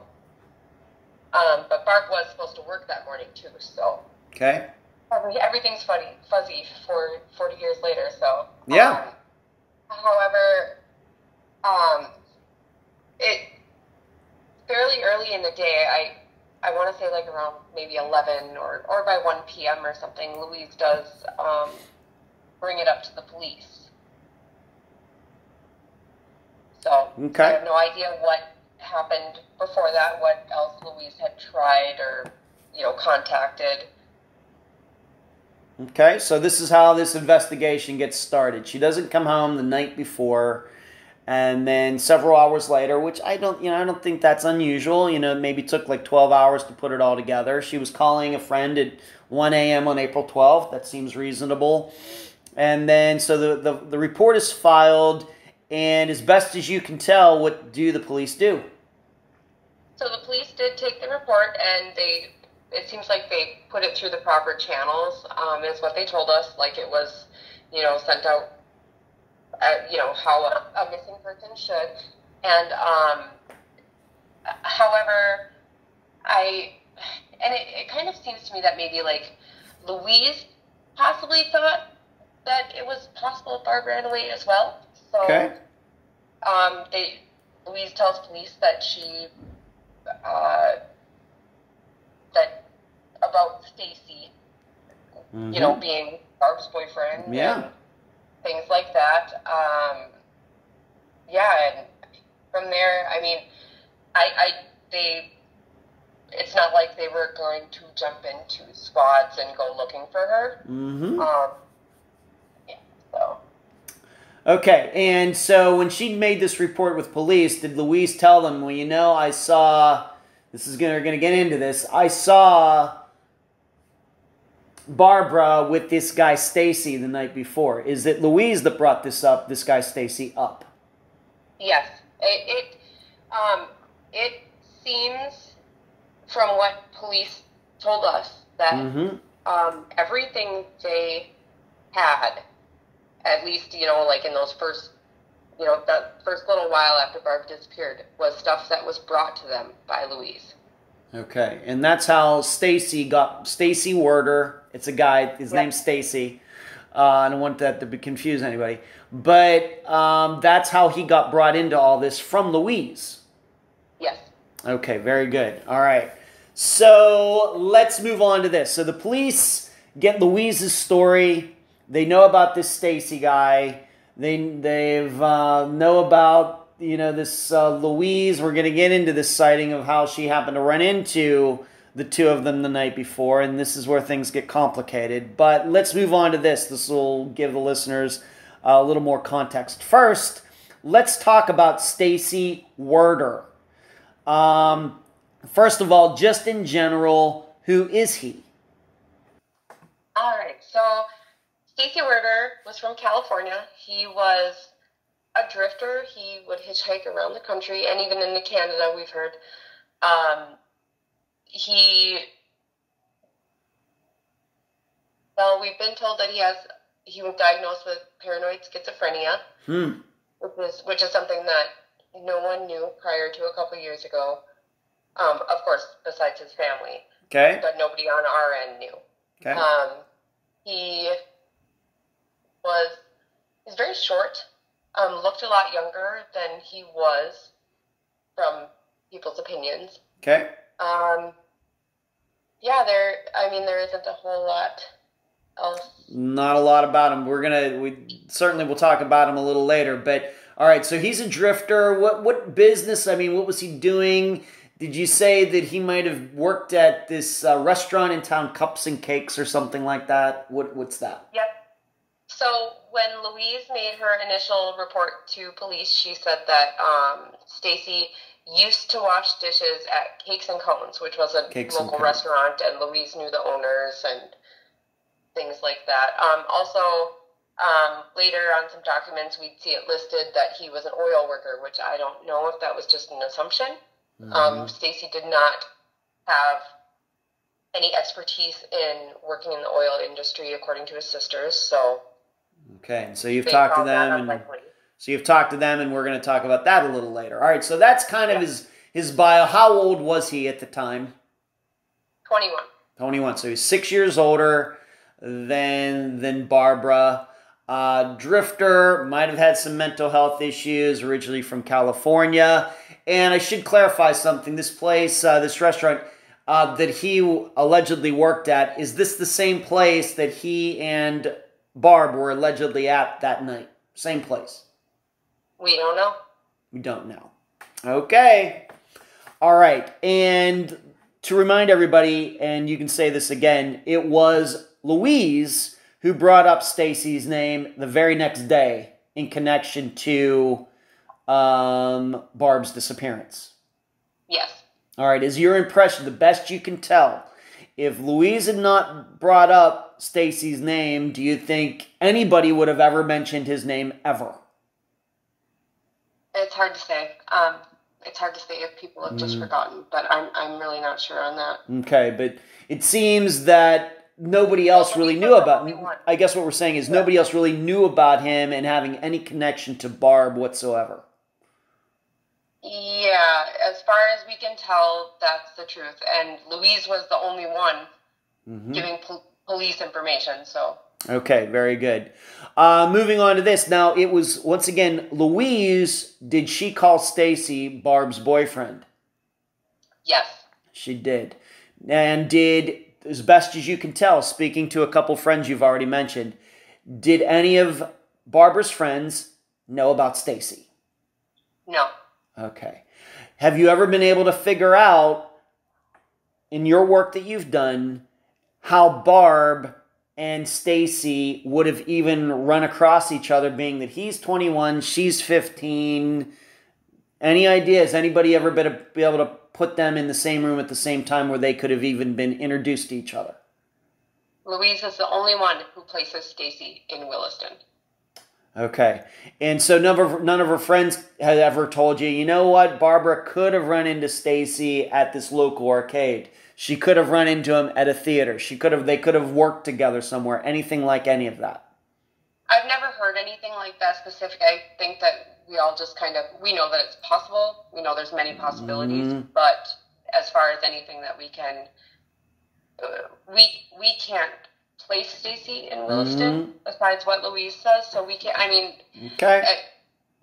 But Barb was supposed to work that morning too, so. Okay. Everything's fuzzy for 40 years later, so. Yeah. However, it fairly early in the day, I want to say like around maybe 11 or by 1 p.m. or something, Louise does bring it up to the police. So I have no idea what happened before that, what else Louise had tried or, contacted. Okay, so this is how this investigation gets started. She doesn't come home the night before, and then several hours later, which I don't think that's unusual. It maybe took like 12 hours to put it all together. She was calling a friend at 1 a.m. on April 12th. That seems reasonable. And then, so the report is filed, and as best as you can tell, what do the police do? So the police did take the report, and it seems like they put it through the proper channels, is what they told us. Like it was, sent out, how a missing person should. And, however, it kind of seems to me that maybe like Louise possibly thought that it was possible Barb ran away as well. So, Okay. Louise tells police that that about Stacy, being Barb's boyfriend Yeah. and things like that. And from there, I mean, it's not like they were going to jump into squads and go looking for her. Mm-hmm. So. Okay, and so when she made this report with police, did Louise tell them, well, I saw, we're going to get into this, I saw Barbara with this guy Stacy the night before. Is it Louise that brought this guy Stacy up? Yes. It seems from what police told us that everything they had, at least, like in those first, that first little while after Barb disappeared, was stuff that was brought to them by Louise. Okay, and that's how Stacy Werder. It's a guy. His name's Stacy. I don't want that to confuse anybody. But that's how he got brought into all this from Louise. Yes. Okay, very good. All right. So let's move on to this. So the police get Louise's story. They know about this Stacy guy. They've know about this Louise. We're going to get into this sighting of how she happened to run into the two of them the night before, and this is where things get complicated. But let's move on to this. This will give the listeners a little more context. First, let's talk about Stacy Werder. First of all, just in general, who is he? All right, so Stacy Werder was from California. He was a drifter. He would hitchhike around the country, and even into Canada, we've heard. We've been told that he was diagnosed with paranoid schizophrenia, which is something that no one knew prior to a couple years ago. Of course, besides his family. Okay. But nobody on our end knew. Okay. He's very short, looked a lot younger than he was from people's opinions. Okay. There isn't a whole lot else. Not a lot about him. We certainly will talk about him a little later, but all right, so he's a drifter. What business, what was he doing? Did you say that he might have worked at this restaurant in town, Cups and Cakes or something like that? What's that? Yep. So when Louise made her initial report to police, she said that Stacy used to wash dishes at Cakes and Cones, which was a local restaurant, and Louise knew the owners and things like that. Later on some documents, we'd see it listed that he was an oil worker, which I don't know if that was just an assumption. Stacy did not have any expertise in working in the oil industry, according to his sisters. So, okay, so you've talked to them, and we're going to talk about that a little later. All right, so that's kind of his bio. How old was he at the time? 21. 21. So he's 6 years older than Barbara. Drifter, might have had some mental health issues, originally from California. And I should clarify something. This place, this restaurant that he allegedly worked at, is this the same place that he and Barb were allegedly at that night? Same place? We don't know. We don't know. Okay. All right. And to remind everybody, and you can say this again, it was Louise who brought up Stacy's name the very next day in connection to Barb's disappearance. Yes. All right. Is your impression, the best you can tell, if Louise had not brought up Stacy's name, do you think anybody would have ever mentioned his name ever? It's hard to say. It's hard to say if people have just forgotten, but I'm really not sure on that. Okay, but it seems that nobody else really knew about him. I guess what we're saying is nobody else really knew about him and having any connection to Barb whatsoever. Yeah, as far as we can tell, that's the truth. And Louise was the only one giving police information, so. Okay, very good. Moving on to this. Now, it was, once again, Louise, did she call Stacy Barb's boyfriend? Yes. She did. And did, as best as you can tell, speaking to a couple friends you've already mentioned, did any of Barbara's friends know about Stacy? No. Okay. Have you ever been able to figure out, in your work that you've done, how Barb and Stacy would have even run across each other, being that he's 21, she's 15? Any ideas? Anybody ever be able to put them in the same room at the same time where they could have even been introduced to each other? Louise is the only one who places Stacy in Williston. Okay. And so none of her friends had ever told you, you know what, Barbara could have run into Stacy at this local arcade. She could have run into him at a theater. They could have worked together somewhere. Anything like any of that? I've never heard anything like that specific. I think that we all just we know that it's possible. We know there's many possibilities, but as far as anything that we can, we can't place Stacy in Williston besides what Louise says. So we can't, okay.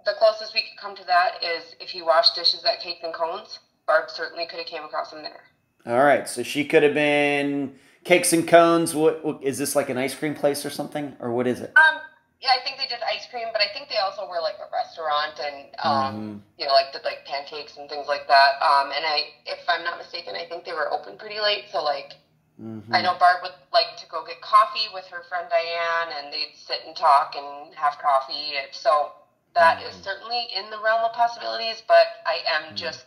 The closest we could come to that is if he washed dishes at Cakes and Cones. Barb certainly could have came across him there. All right, so she could have been Cakes and Cones. What is this, like an ice cream place or something, or what is it? Yeah, I think they did ice cream, but I think they also were like a restaurant and did like pancakes and things like that. And if I'm not mistaken, I think they were open pretty late. So I know Barb would like to go get coffee with her friend Diane, and they'd sit and talk and have coffee. So that is certainly in the realm of possibilities, but I am just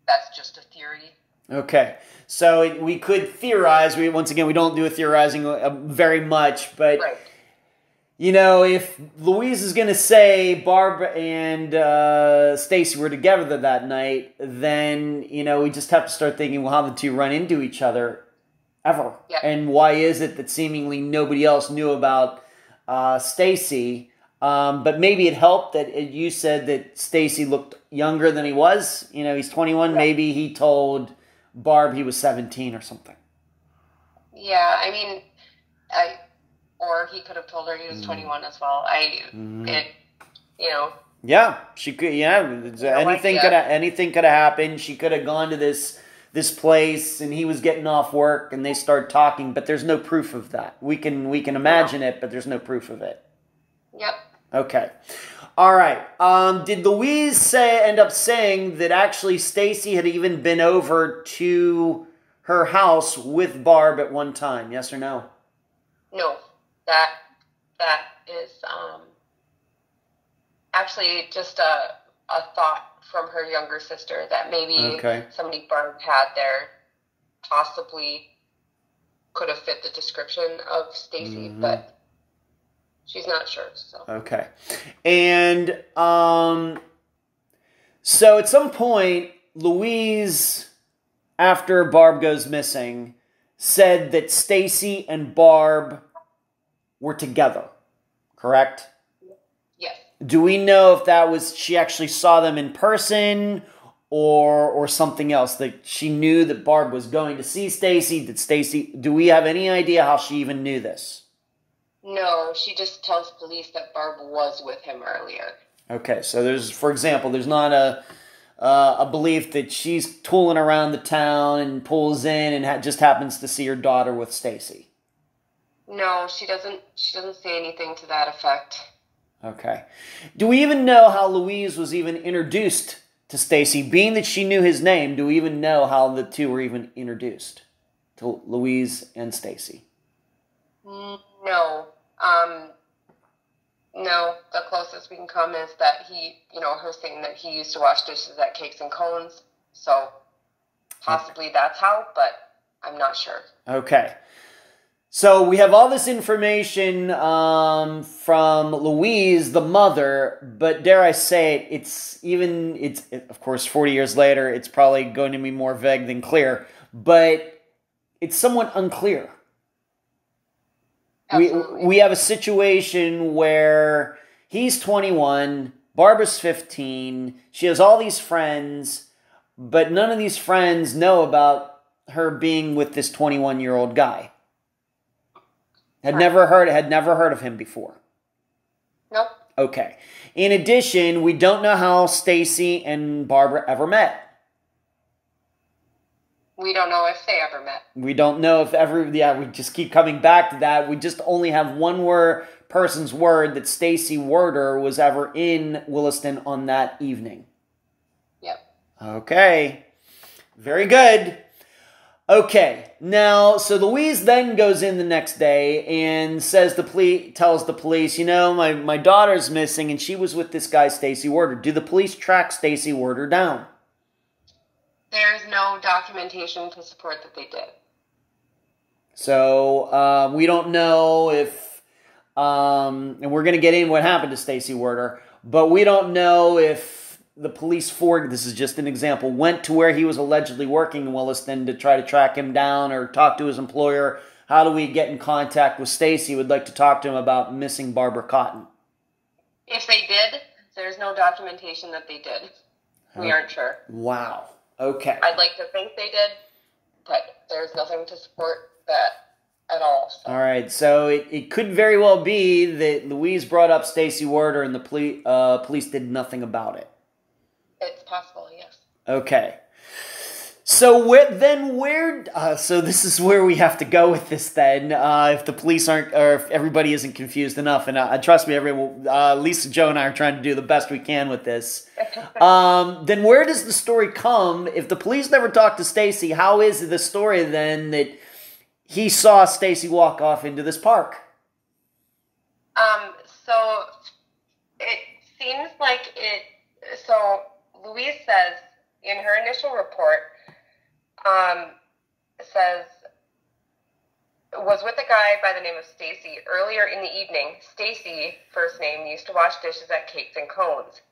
that's just a theory. Okay, so we could theorize. We don't do a theorizing very much, but right. If Louise is going to say Barb and Stacy were together that night, then we just have to start thinking, well, how the two run into each other ever, and why is it that seemingly nobody else knew about Stacy? But maybe it helped that you said that Stacy looked younger than he was. He's 21. Right. Maybe he told Barb he was 17 or something. Yeah, or he could have told her he was 21 as well. Yeah, she could. Yeah, anything could have happened. She could have gone to this place, and he was getting off work, and they start talking. But there's no proof of that. We can imagine it, but there's no proof of it. Yep. Okay. All right. Did Louise end up saying that actually Stacy had even been over to her house with Barb at one time? Yes or no? No. That is actually just a thought from her younger sister that maybe somebody Barb had there possibly could have fit the description of Stacy, but she's not sure. So okay, and so at some point, Louise, after Barb goes missing, said that Stacy and Barb were together, correct? Yes. Do we know if that was she actually saw them in person or something else, that she knew that Barb was going to see Stacy? Do we have any idea how she even knew this? No, she just tells police that Barb was with him earlier. Okay, so there's not a belief that she's tooling around the town and pulls in and just happens to see her daughter with Stacy. No, she doesn't say anything to that effect. Okay. Do we even know how Louise was even introduced to Stacy? Being that she knew his name, do we even know how the two were even introduced to Louise and Stacy? No. No, the closest we can come is that her saying that he used to wash dishes at Cakes and Cones. So possibly that's how, but I'm not sure. Okay. So we have all this information from Louise, the mother, but dare I say it, of course 40 years later, it's probably going to be more vague than clear, but it's somewhat unclear. We have a situation where he's 21, Barbara's 15, she has all these friends, but none of these friends know about her being with this 21-year-old guy. Had never heard of him before. Nope. Okay. In addition, we don't know how Stacy and Barbara ever met. We don't know if they ever met. We don't know if ever, we just keep coming back to that. We just only have one person's word that Stacy Werder was ever in Williston on that evening. Yep. Okay. Very good. Okay. Now, so Louise then goes in the next day and tells the police, my daughter's missing and she was with this guy, Stacy Werder. Do the police track Stacy Werder down? There's no documentation to support that they did. So, we don't know if, and we're going to get in what happened to Stacy Werder, but we don't know if the police this is just an example, went to where he was allegedly working in Williston to try to track him down or talk to his employer. How do we get in contact with Stacy? We'd like to talk to him about missing Barbara Cotton. If they did, there's no documentation that they did. We aren't sure. Wow. Okay. I'd like to think they did, but there's nothing to support that at all. So. All right. So it could very well be that Louise brought up Stacy Werder and the police did nothing about it. It's possible, yes. Okay. So so this is where we have to go with this then, if the police aren't, or if everybody isn't confused enough. And trust me, Lisa, Joe, and I are trying to do the best we can with this. Then where does the story come? If the police never talked to Stacy, how is the story then that he saw Stacy walk off into this park? So it seems like so Louise says in her initial report, says, was with a guy by the name of Stacy earlier in the evening. Stacy, first name, used to wash dishes at Cakes and Cones.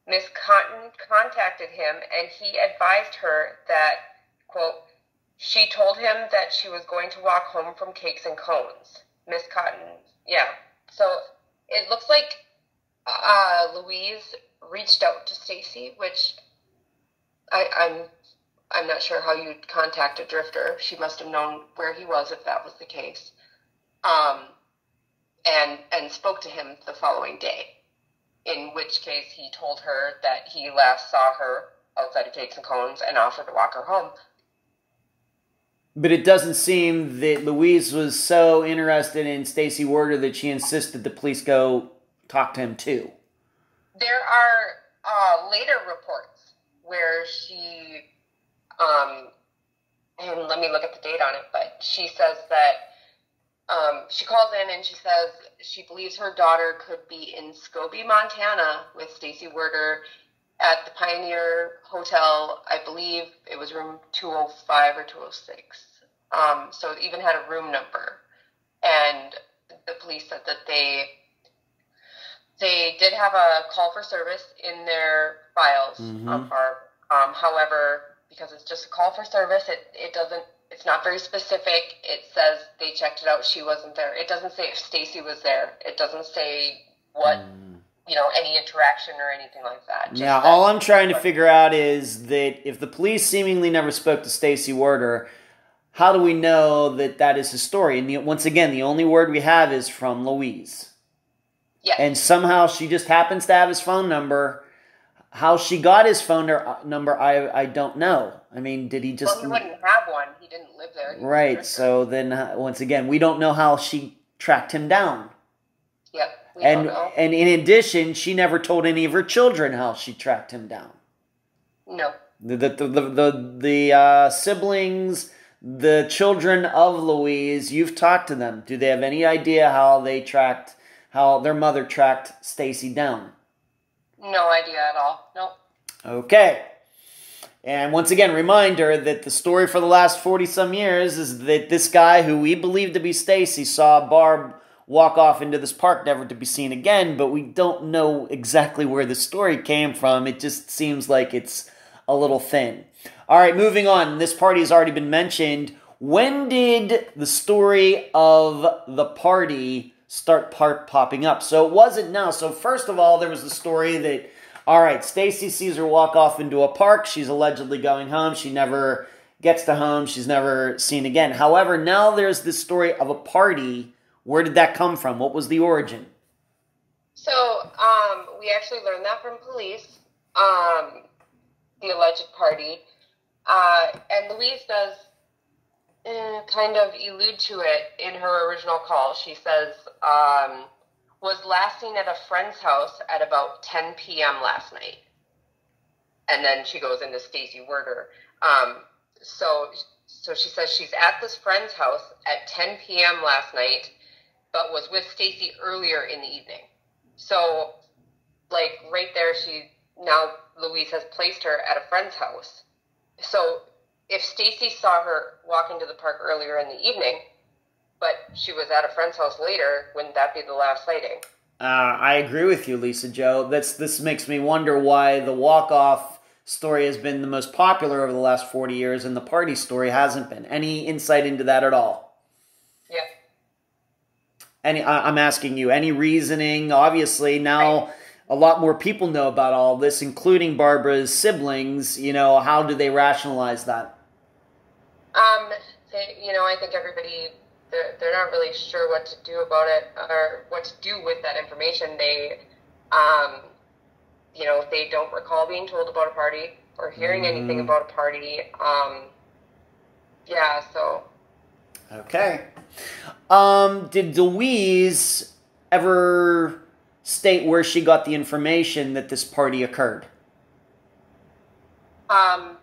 Miss Cotton contacted him and he advised her that, quote, she told him that she was going to walk home from Cakes and Cones. Miss Cotton, yeah. So it looks like Louise reached out to Stacy, which I'm not sure how you'd contact a drifter. She must have known where he was if that was the case. And spoke to him the following day, in which case he told her that he last saw her outside of Cakes and Cones and offered to walk her home. But it doesn't seem that Louise was so interested in Stacy Werder that she insisted the police go talk to him too. There are later reports where she... and let me look at the date on it, but she says that she calls in and she says she believes her daughter could be in Scobie, Montana with Stacy Werder at the Pioneer Hotel. I believe it was room 205 or 206. So it even had a room number. And the police said that they did have a call for service in their files of Barb. However, because it's just a call for service, it's not very specific. It says they checked it out, she wasn't there. It doesn't say if Stacy was there. It doesn't say what, any interaction or anything like that. Yeah, all I'm trying to figure out is that if the police seemingly never spoke to Stacy Werder, how do we know that that is his story? And once again, the only word we have is from Louise. Yes. And somehow she just happens to have his phone number. How she got his phone number, I don't know. I mean, did he just... Well, he wouldn't have one. He didn't live there. Right, so then, once again, we don't know how she tracked him down. Yep, we don't know. And in addition, she never told any of her children how she tracked him down. No. The siblings, the children of Louise, you've talked to them. Do they have any idea how their mother tracked Stacy down? No idea at all. Nope. Okay. And once again, reminder that the story for the last 40-some years is that this guy, who we believe to be Stacy, saw Barb walk off into this park, never to be seen again, but we don't know exactly where the story came from. It just seems like it's a little thin. All right, moving on. This party has already been mentioned. When did the story of the party start popping up? So it wasn't now. So first of all, there was the story that, all right, Stacy sees her walk off into a park. She's allegedly going home. She never gets to home. She's never seen again. However, now there's this story of a party Where did that come from? What was the origin? So we actually learned that from police, the alleged party. And Louise does kind of allude to it in her original call. She says, was last seen at a friend's house at about 10 p.m. last night. And then she goes into Stacy Werder. So she says she's at this friend's house at 10 p.m. last night, but was with Stacy earlier in the evening. So, like, right there, now Louise has placed her at a friend's house. So if Stacy saw her walk into the park earlier in the evening, but she was at a friend's house later, wouldn't that be the last sighting? I agree with you, Lisa Jo. This makes me wonder why the walk-off story has been the most popular over the last 40 years and the party story hasn't been. Any insight into that at all? Yeah. I'm asking you, any reasoning? Obviously, now a lot more people know about all this, including Barbara's siblings. How do they rationalize that? I think everybody, they're not really sure what to do about it or what to do with that information. They, they don't recall being told about a party or hearing anything about a party. So. Okay. Did Louise ever state where she got the information that this party occurred? I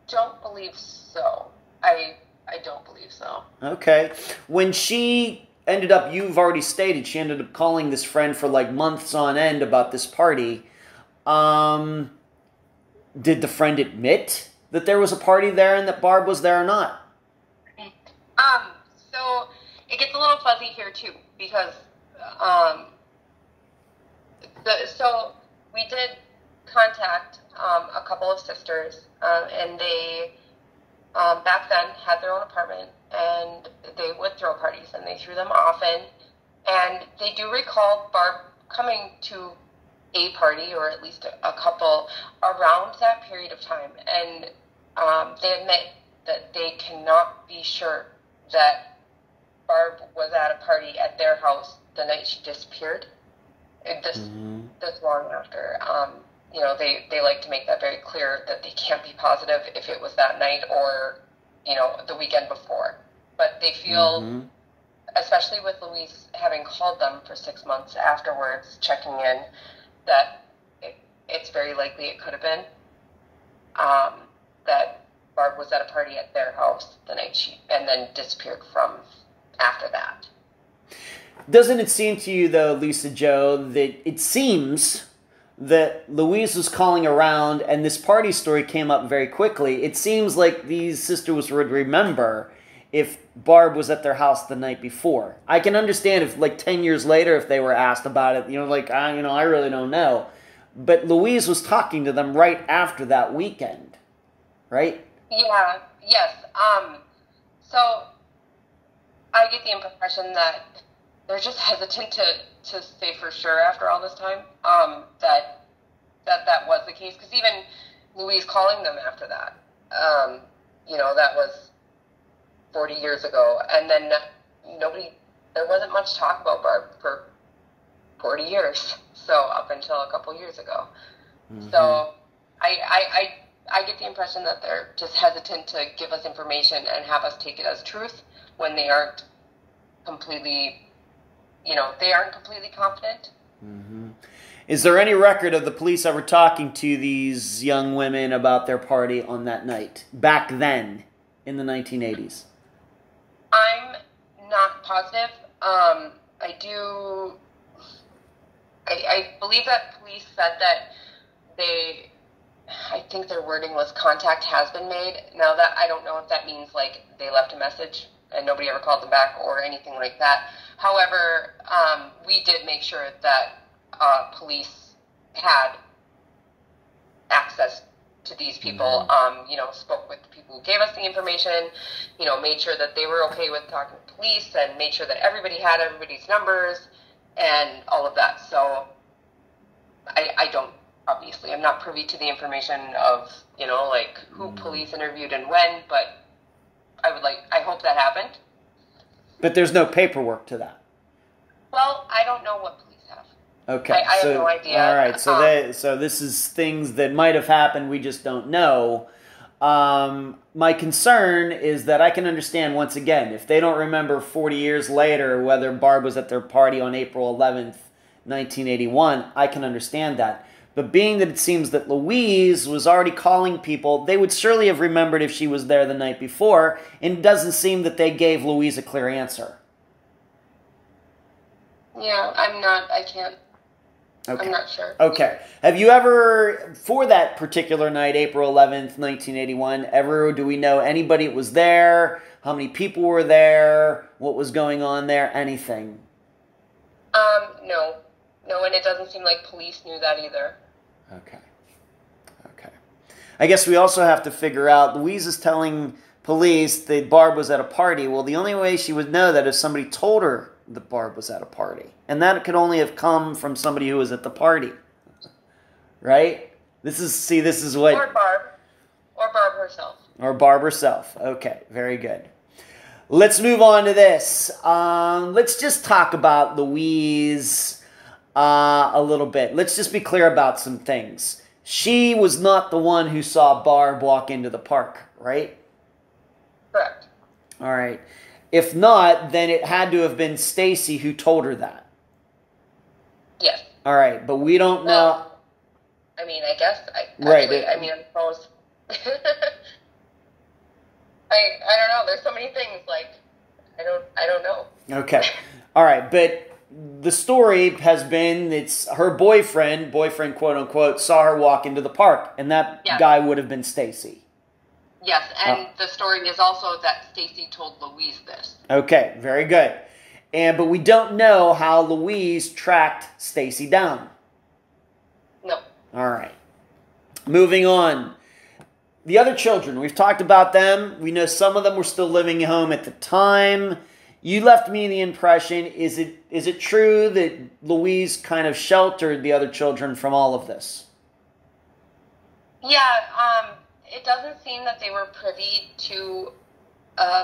don't believe so. I don't believe so. Okay. When she ended up, you've already stated, she ended up calling this friend for like months on end about this party. Did the friend admit that there was a party there and that Barb was there or not? So it gets a little fuzzy here too, because so we did contact a couple of sisters, and they back then had their own apartment, and they would throw parties, and they threw them often, and they do recall Barb coming to a party, or at least a couple, around that period of time, and they admit that they cannot be sure that Barb was at a party at their house the night she disappeared. This long after. They like to make that very clear that they can't be positive if it was that night or, the weekend before. But they feel, especially with Louise having called them for 6 months afterwards, checking in, that it's very likely it could have been that Barb was at a party at their house the night and then disappeared from after that. Doesn't it seem to you, though, Lisa Jo, that it seems that Louise was calling around and this party story came up very quickly? It seems like these sisters would remember if Barb was at their house the night before. I can understand if, 10 years later, if they were asked about it, I really don't know. But Louise was talking to them right after that weekend, right? Yeah, yes. So I get the impression that they're just hesitant to say for sure after all this time that was the case. Because even Louise calling them after that, that was 40 years ago. And then there wasn't much talk about Barb for 40 years. So up until a couple years ago. So I get the impression that they're just hesitant to give us information and have us take it as truth when they aren't completely, confident. Is there any record of the police ever talking to these young women about their party on that night, back then, in the 1980s? I'm not positive. I believe that police said that I think their wording was contact has been made. Now that I don't know if that means they left a message and nobody ever called them back or anything like that. However, we did make sure that police had access to these people, spoke with the people who gave us the information, made sure that they were okay with talking to police and made sure that everybody had everybody's numbers and all of that. So I don't, obviously, I'm not privy to the information of, who police interviewed and when, but I hope that happened. But there's no paperwork to that. Well, I don't know what police have. Okay. I have no idea. All right. So this is things that might have happened. We just don't know. My concern is that I can understand, once again, if they don't remember 40 years later whether Barb was at their party on April 11th, 1981, I can understand that. But being that it seems that Louise was already calling people, they would surely have remembered if she was there the night before, and it doesn't seem that they gave Louise a clear answer. Yeah, I can't. Okay. I'm not sure. Okay. Have you ever, for that particular night, April 11th, 1981, do we know anybody that was there? How many people were there? What was going on there? Anything? No. No, and it doesn't seem like police knew that either. Okay. I guess we also have to figure out, Louise is telling police that Barb was at a party. Well, the only way she would know that is if somebody told her that Barb was at a party. And that could only have come from somebody who was at the party. Right? This is what... Or Barb. Or Barb herself. Or Barb herself. Okay, very good. Let's move on to this. Let's just talk about Louise a little bit. Let's just be clear about some things. She was not the one who saw Barb walk into the park, right? Correct. All right. If not, then it had to have been Stacy who told her that. Yes. All right, but we don't know. I mean, I guess. I suppose. I don't know. There's so many things. Like, I don't know. Okay. All right, but the story has been it's her boyfriend quote unquote, saw her walk into the park, and that guy would have been Stacy. Yes, and the story is also that Stacy told Louise this. Okay, very good. But we don't know how Louise tracked Stacy down. No. All right. Moving on. The other children, we've talked about them. We know some of them were still living at home at the time. You left me the impression, is it true that Louise kind of sheltered the other children from all of this? Yeah, it doesn't seem that they were privy to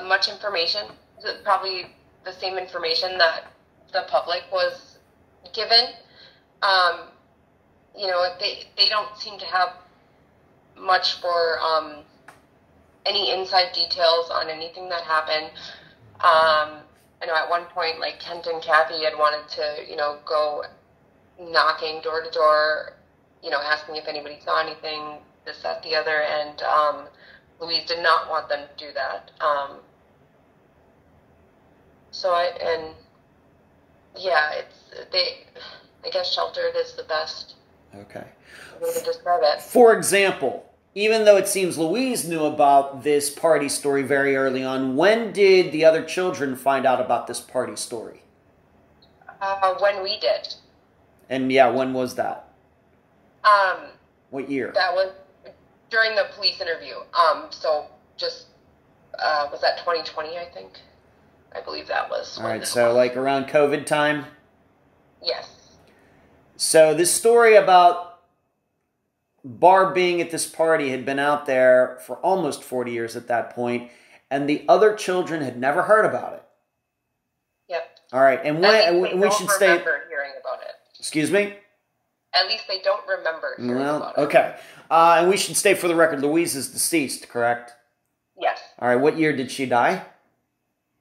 much information. Probably the same information that the public was given. They don't seem to have much for any inside details on anything that happened. I know at one point, like, Kent and Kathy had wanted to, go knocking door to door, asking if anybody saw anything, this, that, the other, and Louise did not want them to do that. I guess sheltered is the best way to describe it. For example, even though it seems Louise knew about this party story very early on, when did the other children find out about this party story? When we did. And when was that? What year? That was during the police interview. Was that 2020, I think? I believe that was. All right, so like around COVID time? Yes. So this story about Barb being at this party had been out there for almost 40 years at that point, and the other children had never heard about it. Yep. All right, and we should stay. Remember hearing about it. Excuse me? At least they don't remember hearing about it. Okay. And we should stay for the record. Louise is deceased, correct? Yes. All right, what year did she die?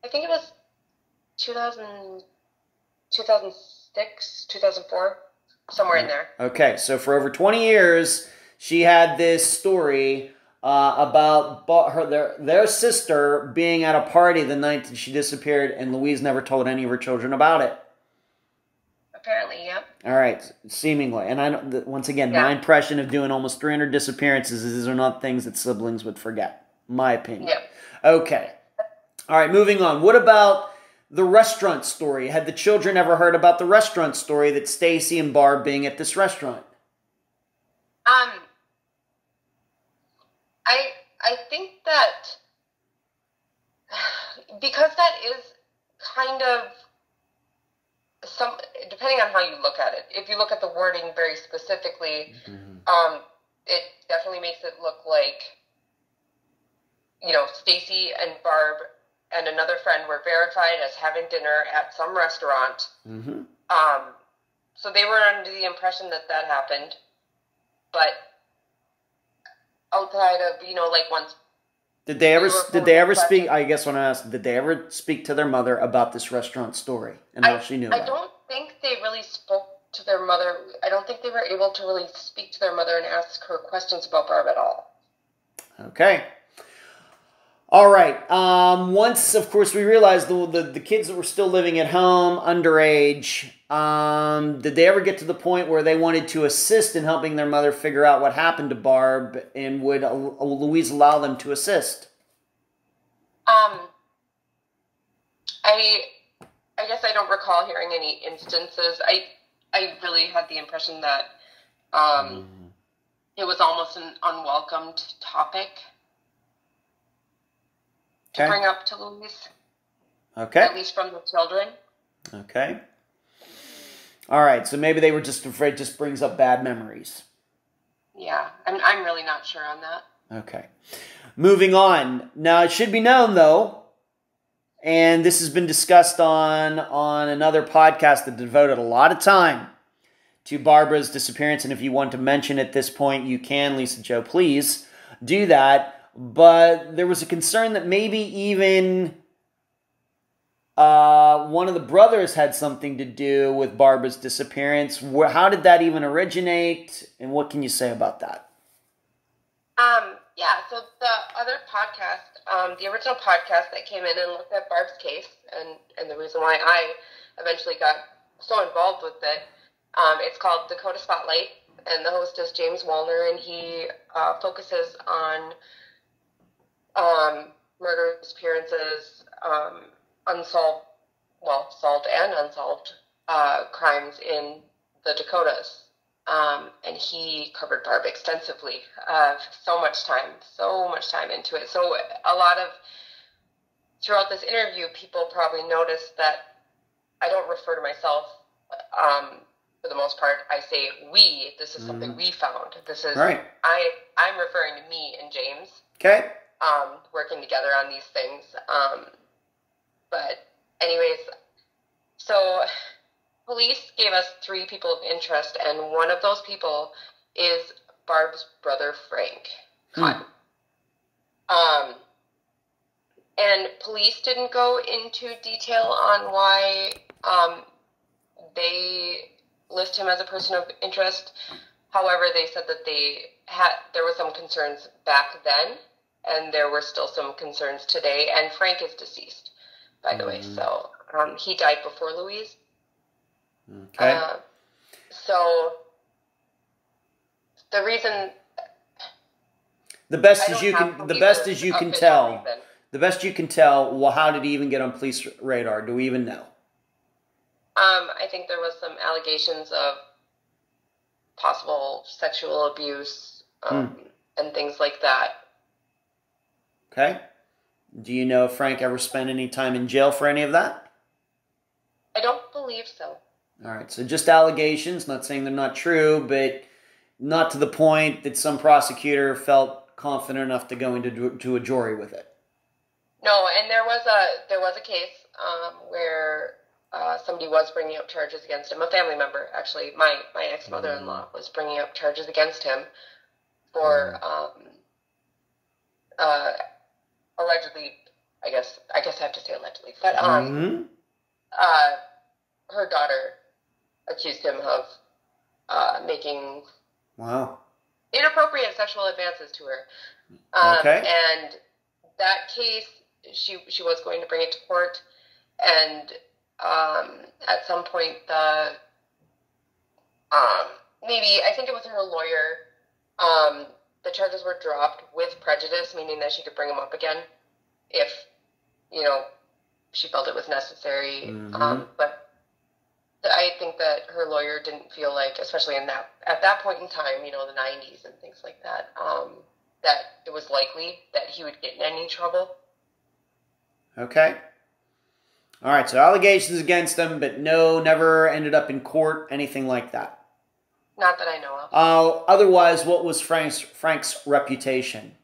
I think it was 2006, 2004, somewhere in there. Okay, so for over 20 years, she had this story about their sister being at a party the night that she disappeared, and Louise never told any of her children about it. Apparently, yep. All right, seemingly. And once again, my impression of doing almost 300 disappearances is these are not things that siblings would forget. My opinion. Yep. Okay. All right, moving on. What about the restaurant story? Had the children ever heard about the restaurant story that Stacy and Barb being at this restaurant? I think that because that is kind of depending on how you look at it. If you look at the wording very specifically, it definitely makes it look like, Stacy and Barb and another friend were verified as having dinner at some restaurant. Mm-hmm. So they were under the impression that that happened. But outside of, like once... Did they ever speak, I guess when I asked, did they ever speak to their mother about this restaurant story and how she knew about it? I don't think they really spoke to their mother. I don't think they were able to really speak to their mother and ask her questions about Barb at all. Okay. All right. Once, of course, we realized the kids that were still living at home, underage, did they ever get to the point where they wanted to assist in helping their mother figure out what happened to Barb, and would Louise allow them to assist? I guess I don't recall hearing any instances. I really had the impression that it was almost an unwelcomed topic to bring up to Louise. Okay. At least from the children. Okay. All right, so maybe they were just afraid it just brings up bad memories. Yeah, I'm really not sure on that. Okay. Moving on. Now, it should be known, though, and this has been discussed on another podcast that devoted a lot of time to Barbara's disappearance, and if you want to mention at this point, you can, Lisa Jo, please do that. But there was a concern that maybe even one of the brothers had something to do with Barbara's disappearance. How did that even originate, and what can you say about that? Yeah, so the other podcast, the original podcast that came in and looked at Barb's case, and the reason why I eventually got so involved with it, it's called Dakota Spotlight, and the host is James Wallner, and he focuses on murder, disappearances, solved and unsolved crimes in the Dakotas. And he covered Barb extensively. So much time into it. So a lot of, throughout this interview, people probably noticed that I don't refer to myself, for the most part. I say we. This is something we found. This is, right. I'm referring to me and James. Okay. Working together on these things. But anyways, so police gave us 3 people of interest, and one of those people is Barb's brother, Frank Cotton. And police didn't go into detail on why they list him as a person of interest. However, they said that there were some concerns back then, and there were still some concerns today, and Frank is deceased, by the way, so he died before Louise. Okay. So the reason... The best as you can tell, well, how did he even get on police radar? Do we even know? I think there was some allegations of possible sexual abuse, and things like that. Okay. Do you know if Frank ever spent any time in jail for any of that? I don't believe so. All right, so just allegations, not saying they're not true, but not to the point that some prosecutor felt confident enough to go into a jury with it. No, and there was a case where somebody was bringing up charges against him. A family member, actually, my ex-mother-in-law was bringing up charges against him for allegedly. I guess I have to say allegedly, but her daughter accused him of making inappropriate sexual advances to her. And that case, she was going to bring it to court, and at some point maybe I think it was her lawyer, the charges were dropped with prejudice, meaning that she could bring them up again if she felt it was necessary. But I think that her lawyer didn't feel like, especially at that point in time, the 90s and things like that, that it was likely that he would get in any trouble. Okay. All right, so allegations against him, but never ended up in court, anything like that. Not that I know of. Otherwise, what was Frank's reputation?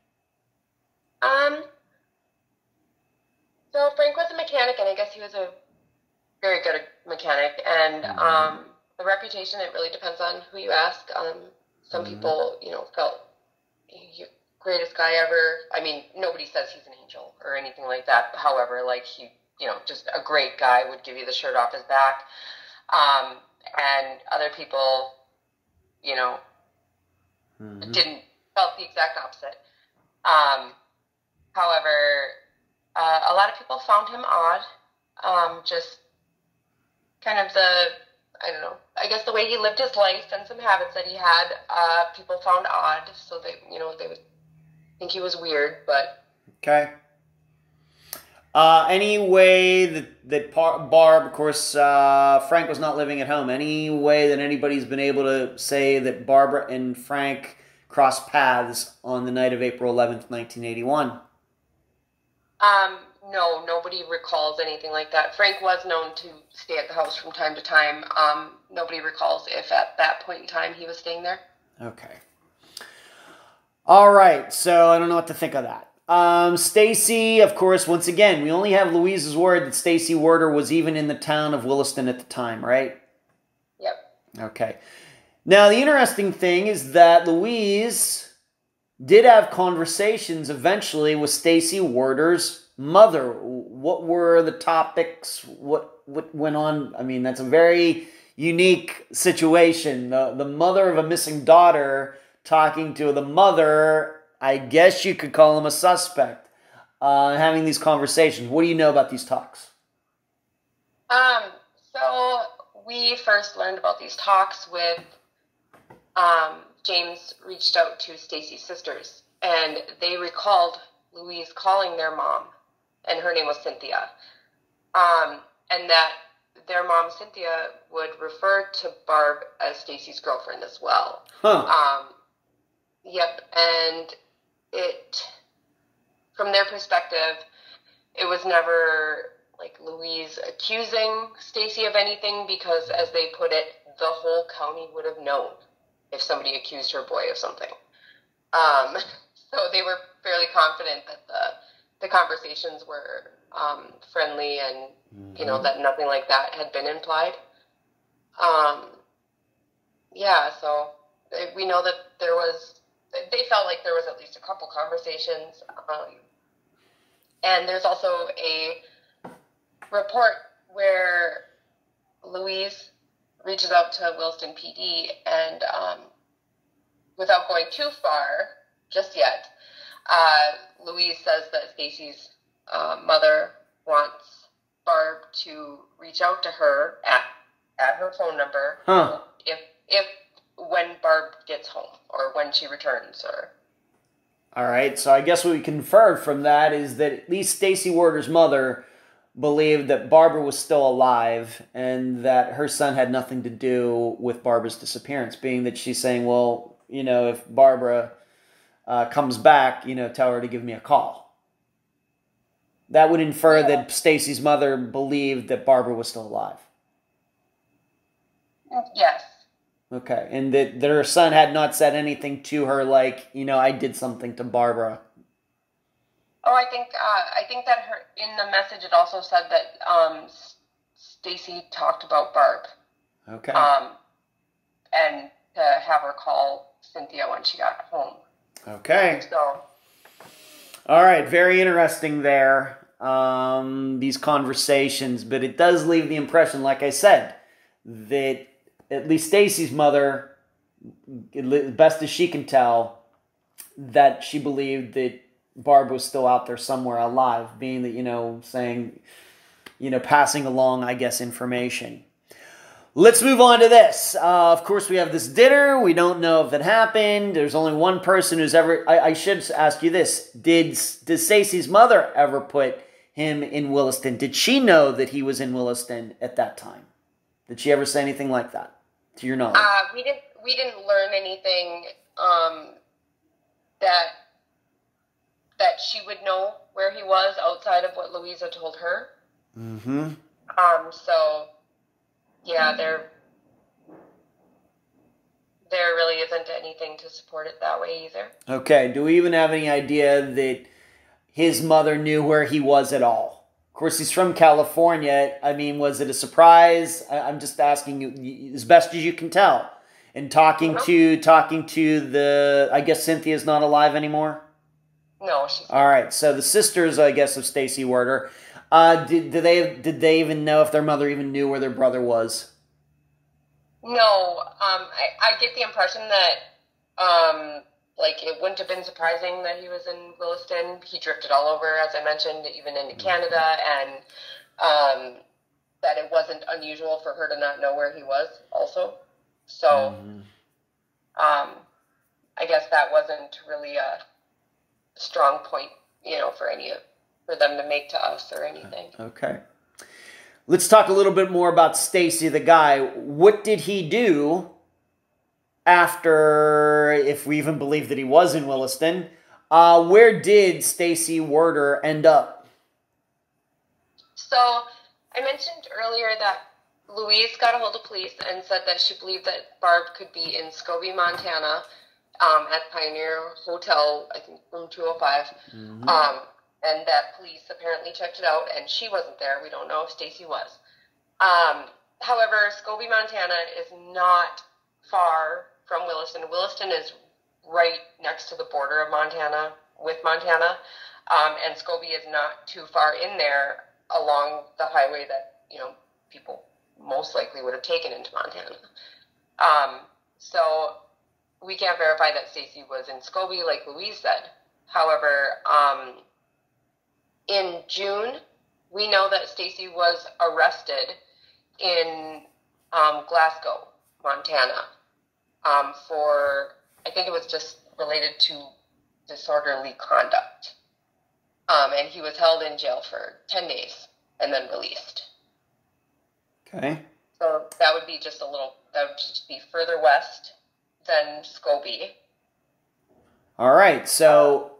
So Frank was a mechanic, and I guess he was a very good mechanic. And the reputation, it really depends on who you ask. Some people, felt greatest guy ever. I mean, nobody says he's an angel or anything like that. However, like he, just a great guy, would give you the shirt off his back. And other people, didn't felt the exact opposite. However, a lot of people found him odd. Just kind of I guess the way he lived his life and some habits that he had, people found odd. So they would think he was weird, but. Okay. Any way that Barb, of course, Frank was not living at home. Any way that anybody's been able to say that Barbara and Frank crossed paths on the night of April 11th, 1981? No, nobody recalls anything like that. Frank was known to stay at the house from time to time. Nobody recalls if at that point in time he was staying there. Okay. All right, so I don't know what to think of that. Stacy, of course, once again, we only have Louise's word that Stacy Werder was even in the town of Williston at the time, right? Yep. Okay. Now, the interesting thing is that Louise did have conversations eventually with Stacy Werder's mother. What were the topics? What went on? I mean, that's a very unique situation. The mother of a missing daughter talking to the mother, I guess you could call him a suspect, having these conversations. What do you know about these talks? So we first learned about these talks with James reached out to Stacy's sisters, and they recalled Louise calling their mom, and her name was Cynthia, and that their mom, Cynthia, would refer to Barb as Stacy's girlfriend as well. Huh. Yep, and from their perspective, it was never like Louise accusing Stacy of anything, because, as they put it, the whole county would have known if somebody accused her boy of something. So they were fairly confident that the conversations were friendly, and that nothing like that had been implied. So we know that they felt like there was at least a couple conversations. And there's also a report where Louise reaches out to Williston PD, and without going too far just yet, Louise says that Stacy's mother wants Barb to reach out to her at her phone number if when Barb gets home, or when she returns, or. All right, so I guess what we can infer from that is that at least Stacy Werder's mother believed that Barbara was still alive, and that her son had nothing to do with Barbara's disappearance, being that she's saying, well, if Barbara comes back, tell her to give me a call. That would infer that Stacy's mother believed that Barbara was still alive. Yes. Okay, and that her son had not said anything to her like, I did something to Barbara. Oh, I think that in the message it also said that Stacy talked about Barb. Okay. And to have her call Cynthia when she got home. Okay. So. All right, very interesting there. These conversations, but it does leave the impression, like I said, that at least Stacy's mother, best as she can tell, that she believed that Barb was still out there somewhere alive, being that, saying, passing along, I guess, information. Let's move on to this. Of course, we have this dinner. We don't know if it happened. There's only one person who's ever... I should ask you this. Did Stacy's mother ever put him in Williston? Did she know that he was in Williston at that time? Did she ever say anything like that, to your knowledge? We didn't learn anything that she would know where he was outside of what Louisa told her. Mm-hmm. So, yeah, there really isn't anything to support it that way either. Okay. Do we even have any idea that his mother knew where he was at all? course, he's from California. I mean, was it a surprise? I'm just asking you as best as you can tell. And talking to the, I guess Cynthia's not alive anymore. No, she's All right. So the sisters, I guess, of Stacy Werder, did they even know if their mother even knew where their brother was? no. I get the impression that like it wouldn't have been surprising that he was in Williston. He drifted all over, as I mentioned, even into Canada, and that it wasn't unusual for her to not know where he was. Also, so I guess that wasn't really a strong point, for them to make to us or anything. Okay. Let's talk a little bit more about Stacy, the guy. What did he do after, if we even believe that he was in Williston? Where did Stacy Werder end up? So I mentioned earlier that Louise got a hold of police and said that she believed that Barb could be in Scobie, Montana, at Pioneer Hotel, I think room 205. And that police apparently checked it out, and she wasn't there. We don't know if Stacy was. However, Scobie, Montana is not far from Williston. Williston is right next to the border of Montana with Montana, and Scobie is not too far in there along the highway that, people most likely would have taken into Montana. So we can't verify that Stacy was in Scobie, like Louise said. However, in June, we know that Stacy was arrested in Glasgow, Montana, for, I think it was just related to disorderly conduct. And he was held in jail for 10 days and then released. Okay. So that would be that would just be further west than Scobie. All right. So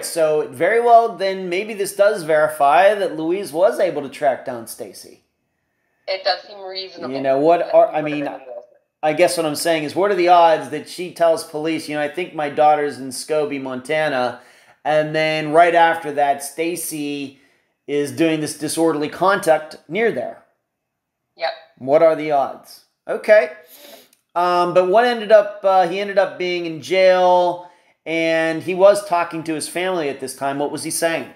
so very well, then maybe this does verify that Louise was able to track down Stacy. It does seem reasonable. I guess what I'm saying is, what are the odds that she tells police, I think my daughter's in Scobie, Montana, and then right after that, Stacy is doing this disorderly conduct near there? Yep. What are the odds? Okay. But what he ended up being in jail, and he was talking to his family at this time. What was he saying?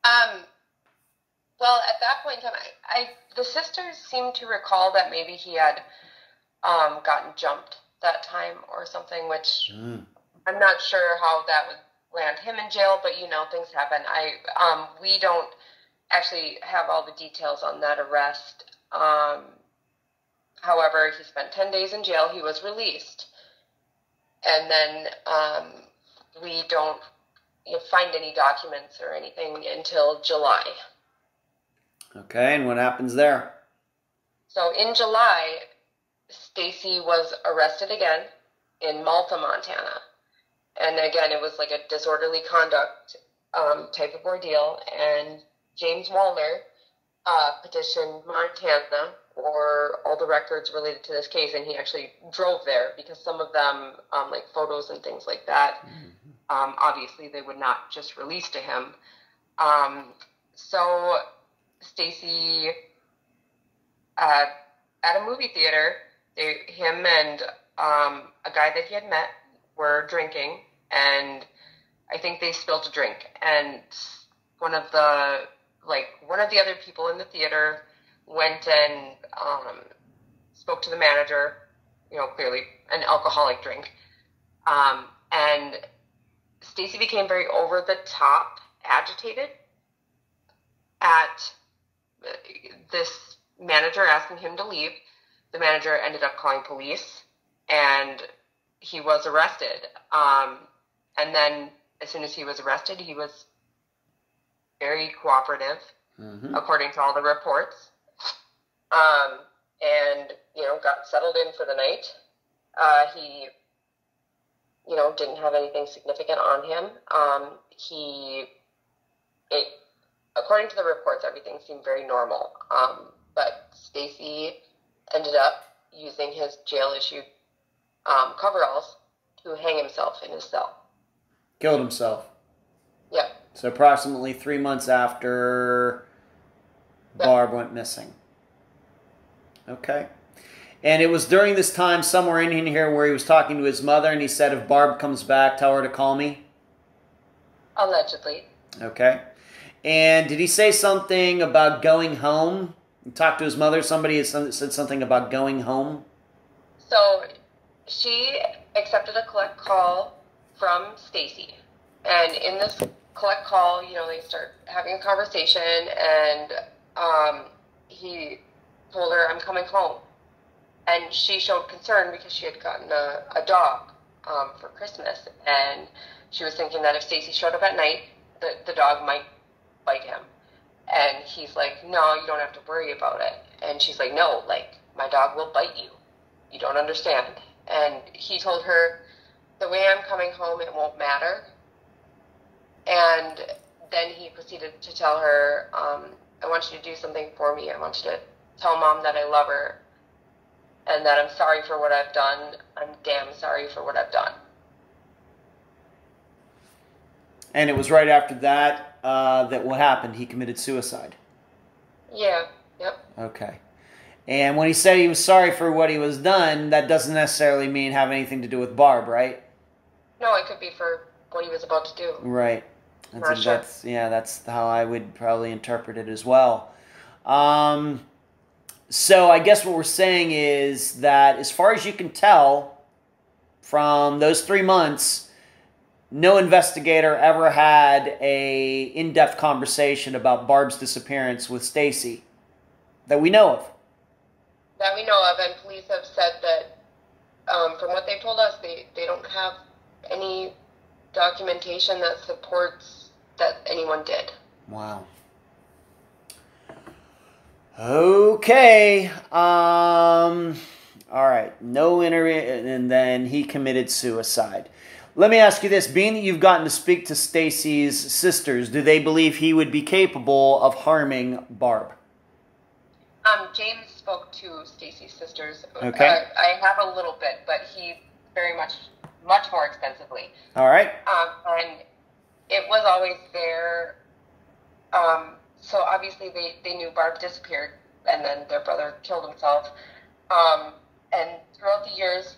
Well, at that point in time, the sisters seem to recall that maybe he had gotten jumped that time or something, which I'm not sure how that would land him in jail, but things happen. We don't actually have all the details on that arrest. However, he spent 10 days in jail. He was released. And then we don't find any documents or anything until July. Okay, and what happens there? So in July, Stacy was arrested again in Malta, Montana. And again, it was like a disorderly conduct type of ordeal. And James Wallner petitioned Montana for all the records related to this case, and he actually drove there because some of them, like photos and things like that, obviously they would not just release to him. So Stacy, at a movie theater, him and a guy that he had met were drinking, and I think they spilled a drink, and one of the other people in the theater went and spoke to the manager, clearly an alcoholic drink. And Stacy became very over the top agitated at this manager asking him to leave. The manager ended up calling police, and he was arrested. And then as soon as he was arrested, he was very cooperative, according to all the reports. And, got settled in for the night. He, didn't have anything significant on him. According to the reports, everything seemed very normal. But Stacy ended up using his jail-issued coveralls to hang himself in his cell. Killed himself. Yep. So approximately 3 months after Barb went missing. Okay. And it was during this time, somewhere in here, where he was talking to his mother, and he said, if Barb comes back, tell her to call me? Allegedly. Okay. And did he say something about going home? He talked to his mother. Somebody had said something about going home? So she accepted a collect call from Stacy. And in this collect call, they start having a conversation, and he told her, I'm coming home. And she showed concern because she had gotten a dog for Christmas. And she was thinking that if Stacy showed up at night, the dog might bite him. And he's like, no, you don't have to worry about it. And she's like, no, my dog will bite you. You don't understand. And he told her, the way I'm coming home, it won't matter. And then he proceeded to tell her, I want you to do something for me. I want you to tell Mom that I love her and that I'm sorry for what I've done. I'm damn sorry for what I've done. And it was right after that that what happened? He committed suicide. Yeah. Yep. Okay. And when he said he was sorry for what he was done, that doesn't necessarily mean have anything to do with Barb, right? No, it could be for what he was about to do. Right. Sure. That's how I would probably interpret it as well. So I guess what we're saying is that as far as you can tell from those 3 months, no investigator ever had a in-depth conversation about Barb's disappearance with Stacy that we know of. That we know of, and police have said that from what they've told us, they don't have any documentation that supports that anyone did. Wow. Okay. All right. No interview, and then he committed suicide. Let me ask you this. Being that you've gotten to speak to Stacy's sisters, do they believe he would be capable of harming Barb? James spoke to Stacy's sisters. Okay. I have a little bit, but he very much more extensively. All right. And it was always there. So obviously they knew Barb disappeared, and then their brother killed himself. And throughout the years,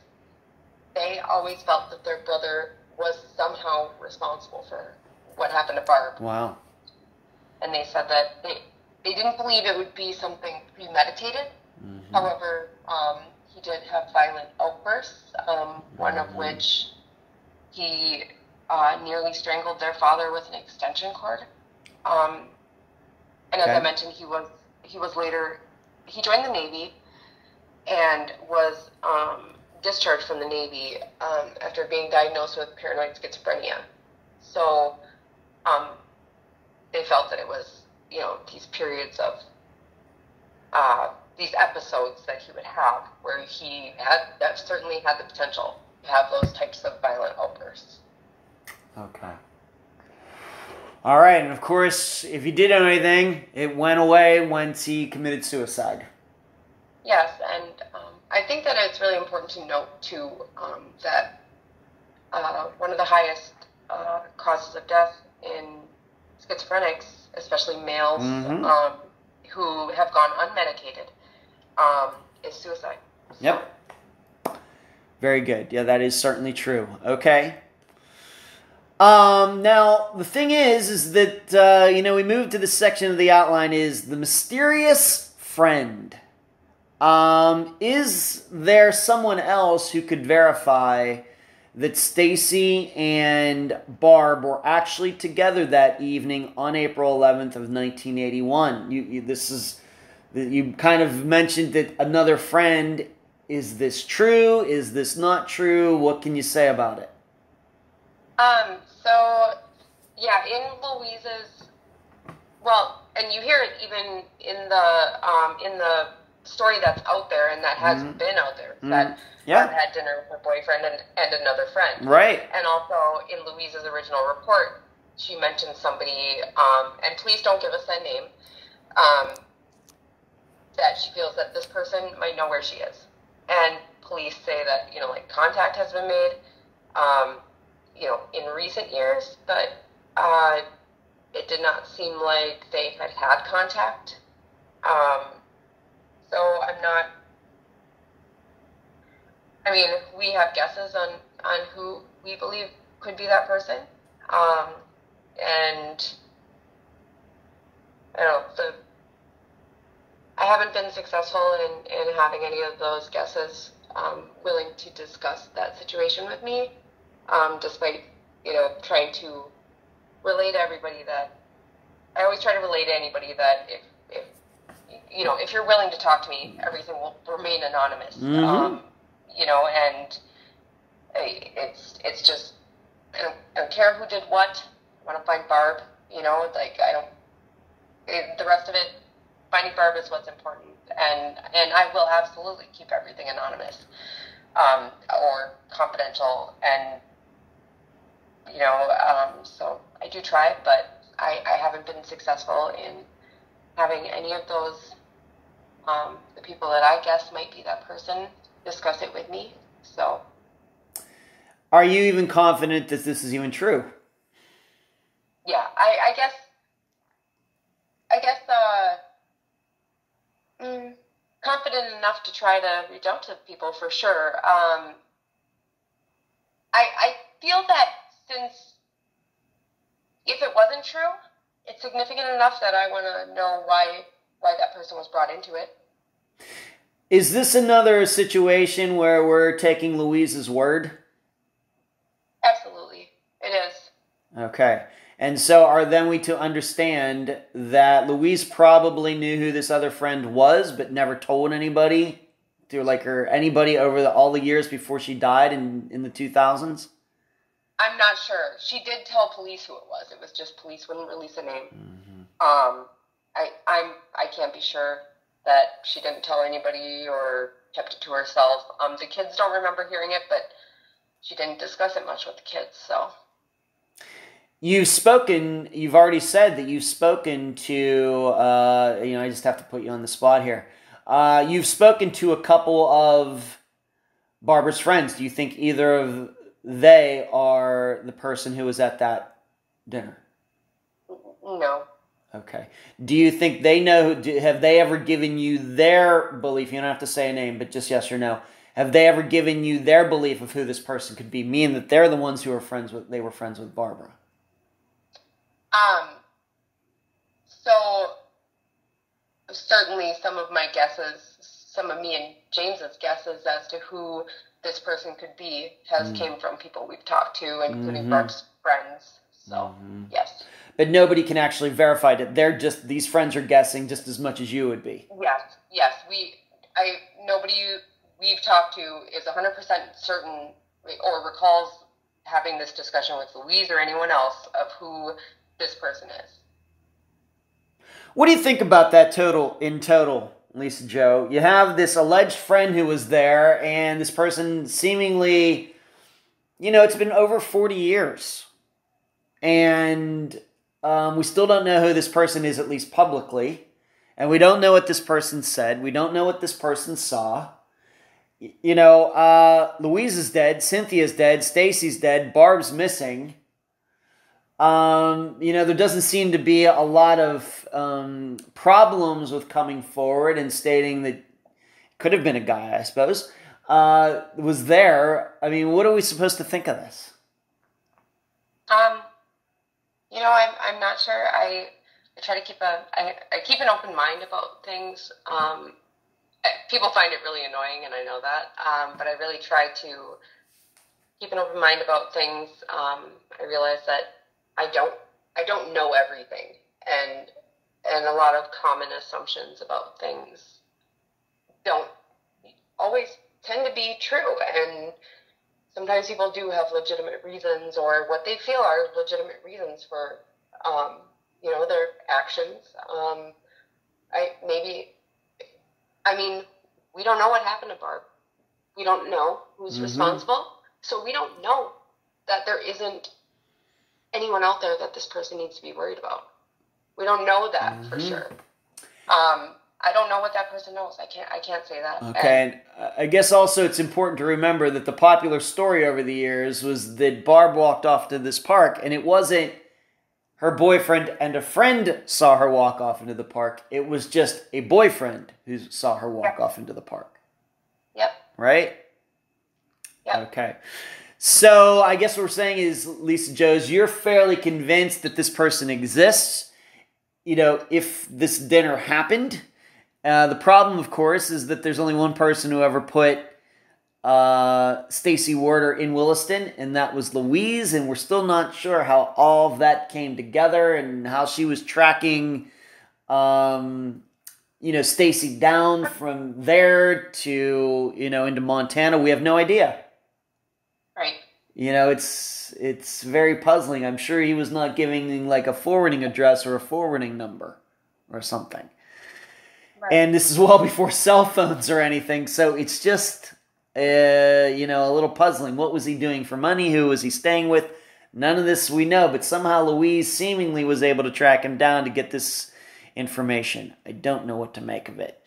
they always felt that their brother was somehow responsible for what happened to Barb. Wow. And they said that they didn't believe it would be something premeditated. Mm-hmm. However, he did have violent outbursts, one of which he nearly strangled their father with an extension cord. And as I mentioned, he joined the Navy and was discharged from the Navy after being diagnosed with paranoid schizophrenia. So they felt that it was, these periods of these episodes that he would have where he certainly had the potential to have those types of violent outbursts. Okay. All right, and of course, if he did anything, it went away once he committed suicide. Yes, and I think that it's really important to note, too, that one of the highest causes of death in schizophrenics, especially males who have gone unmedicated, is suicide. Yep. Very good. Yeah, that is certainly true. Okay. Now, the thing is that, we move to the section of the outline is the mysterious friend. Is there someone else who could verify that Stacy and Barb were actually together that evening on April 11th of 1981? You kind of mentioned that another friend. Is this true? Is this not true? What can you say about it? In Louise's, and you hear it even in the story that's out there and that has been out there, that Barb had dinner with her boyfriend and another friend. Right. And also in Louise's original report, she mentioned somebody, and please don't give us that name, that she feels that this person might know where she is. And police say that, contact has been made, in recent years, but it did not seem like they had contact. So I'm not, I mean, we have guesses on who we believe could be that person. And I don't know, I haven't been successful in having any of those guesses willing to discuss that situation with me, despite, trying to relay to everybody that, I always try to relay to anybody that if you're willing to talk to me, everything will remain anonymous. Mm-hmm. And it's just, I don't care who did what. I want to find Barb, the rest of it, finding Barb is what's important. And I will absolutely keep everything anonymous, or confidential. And, so I do try, but I haven't been successful in having any of those, the people that I guess might be that person, discuss it with me. So, are you even confident that this is even true? Yeah, I guess, confident enough to try to reach out to people for sure. I feel that since, if it wasn't true, it's significant enough that I want to know why that person was brought into it. Is this another situation where we're taking Louise's word? Absolutely, it is. Okay. And so are then we to understand that Louise probably knew who this other friend was, but never told anybody, anybody over all the years before she died in the 2000s? I'm not sure. She did tell police who it was. It was just police wouldn't release a name. Mm-hmm. I can't be sure that she didn't tell anybody or kept it to herself. The kids don't remember hearing it, but she didn't discuss it much with the kids, so. You've already said that you've spoken to, I just have to put you on the spot here. You've spoken to a couple of Barbara's friends. Do you think either of they are the person who was at that dinner? No. Okay. Do you think they know, have they ever given you their belief? You don't have to say a name, but just yes or no. Have they ever given you their belief of who this person could be, meaning that they're the ones who were friends with Barbara? So certainly some of my guesses, some of me and James's guesses as to who this person could be came from people we've talked to, including Barb's friends. So, yes. But nobody can actually verify that. These friends are guessing just as much as you would be. Yes. Nobody we've talked to is 100% certain or recalls having this discussion with Louise or anyone else of who this person is. What do you think about that in total, Lisa Jo? You have this alleged friend who was there, and this person seemingly, it's been over 40 years. And we still don't know who this person is, at least publicly. And we don't know what this person said. We don't know what this person saw. Louise is dead. Cynthia's dead. Stacy's dead. Barb's missing. There doesn't seem to be a lot of problems with coming forward and stating that could have been a guy, I suppose, was there. I mean, what are we supposed to think of this? I'm not sure. I try to keep I keep an open mind about things. People find it really annoying, and I know that. But I really try to keep an open mind about things. I realize that I don't know everything, and a lot of common assumptions about things don't always tend to be true, and sometimes people do have legitimate reasons, or what they feel are legitimate reasons for their actions. We don't know what happened to Barb. We don't know who's responsible, so we don't know that there isn't anyone out there that this person needs to be worried about. We don't know that for sure. I don't know what that person knows. I can't say that. Okay, and I guess also it's important to remember that the popular story over the years was that Barb walked off to this park, and it wasn't her boyfriend and a friend saw her walk off into the park. It was just a boyfriend who saw her walk off into the park. Yep. Right? Yep. Okay. So I guess what we're saying is, Lisa Joes, you're fairly convinced that this person exists. You know, if this dinner happened. The problem, of course, is that there's only one person who ever put Stacy Warder in Williston, and that was Louise, and we're still not sure how all of that came together and how she was tracking, Stacy down from there to, into Montana. We have no idea. Right. It's very puzzling. I'm sure he was not giving like a forwarding address or a forwarding number or something. Right. And this is well before cell phones or anything, so it's just a little puzzling. What was he doing for money? Who was he staying with? None of this we know, but somehow Louise seemingly was able to track him down to get this information. I don't know what to make of it.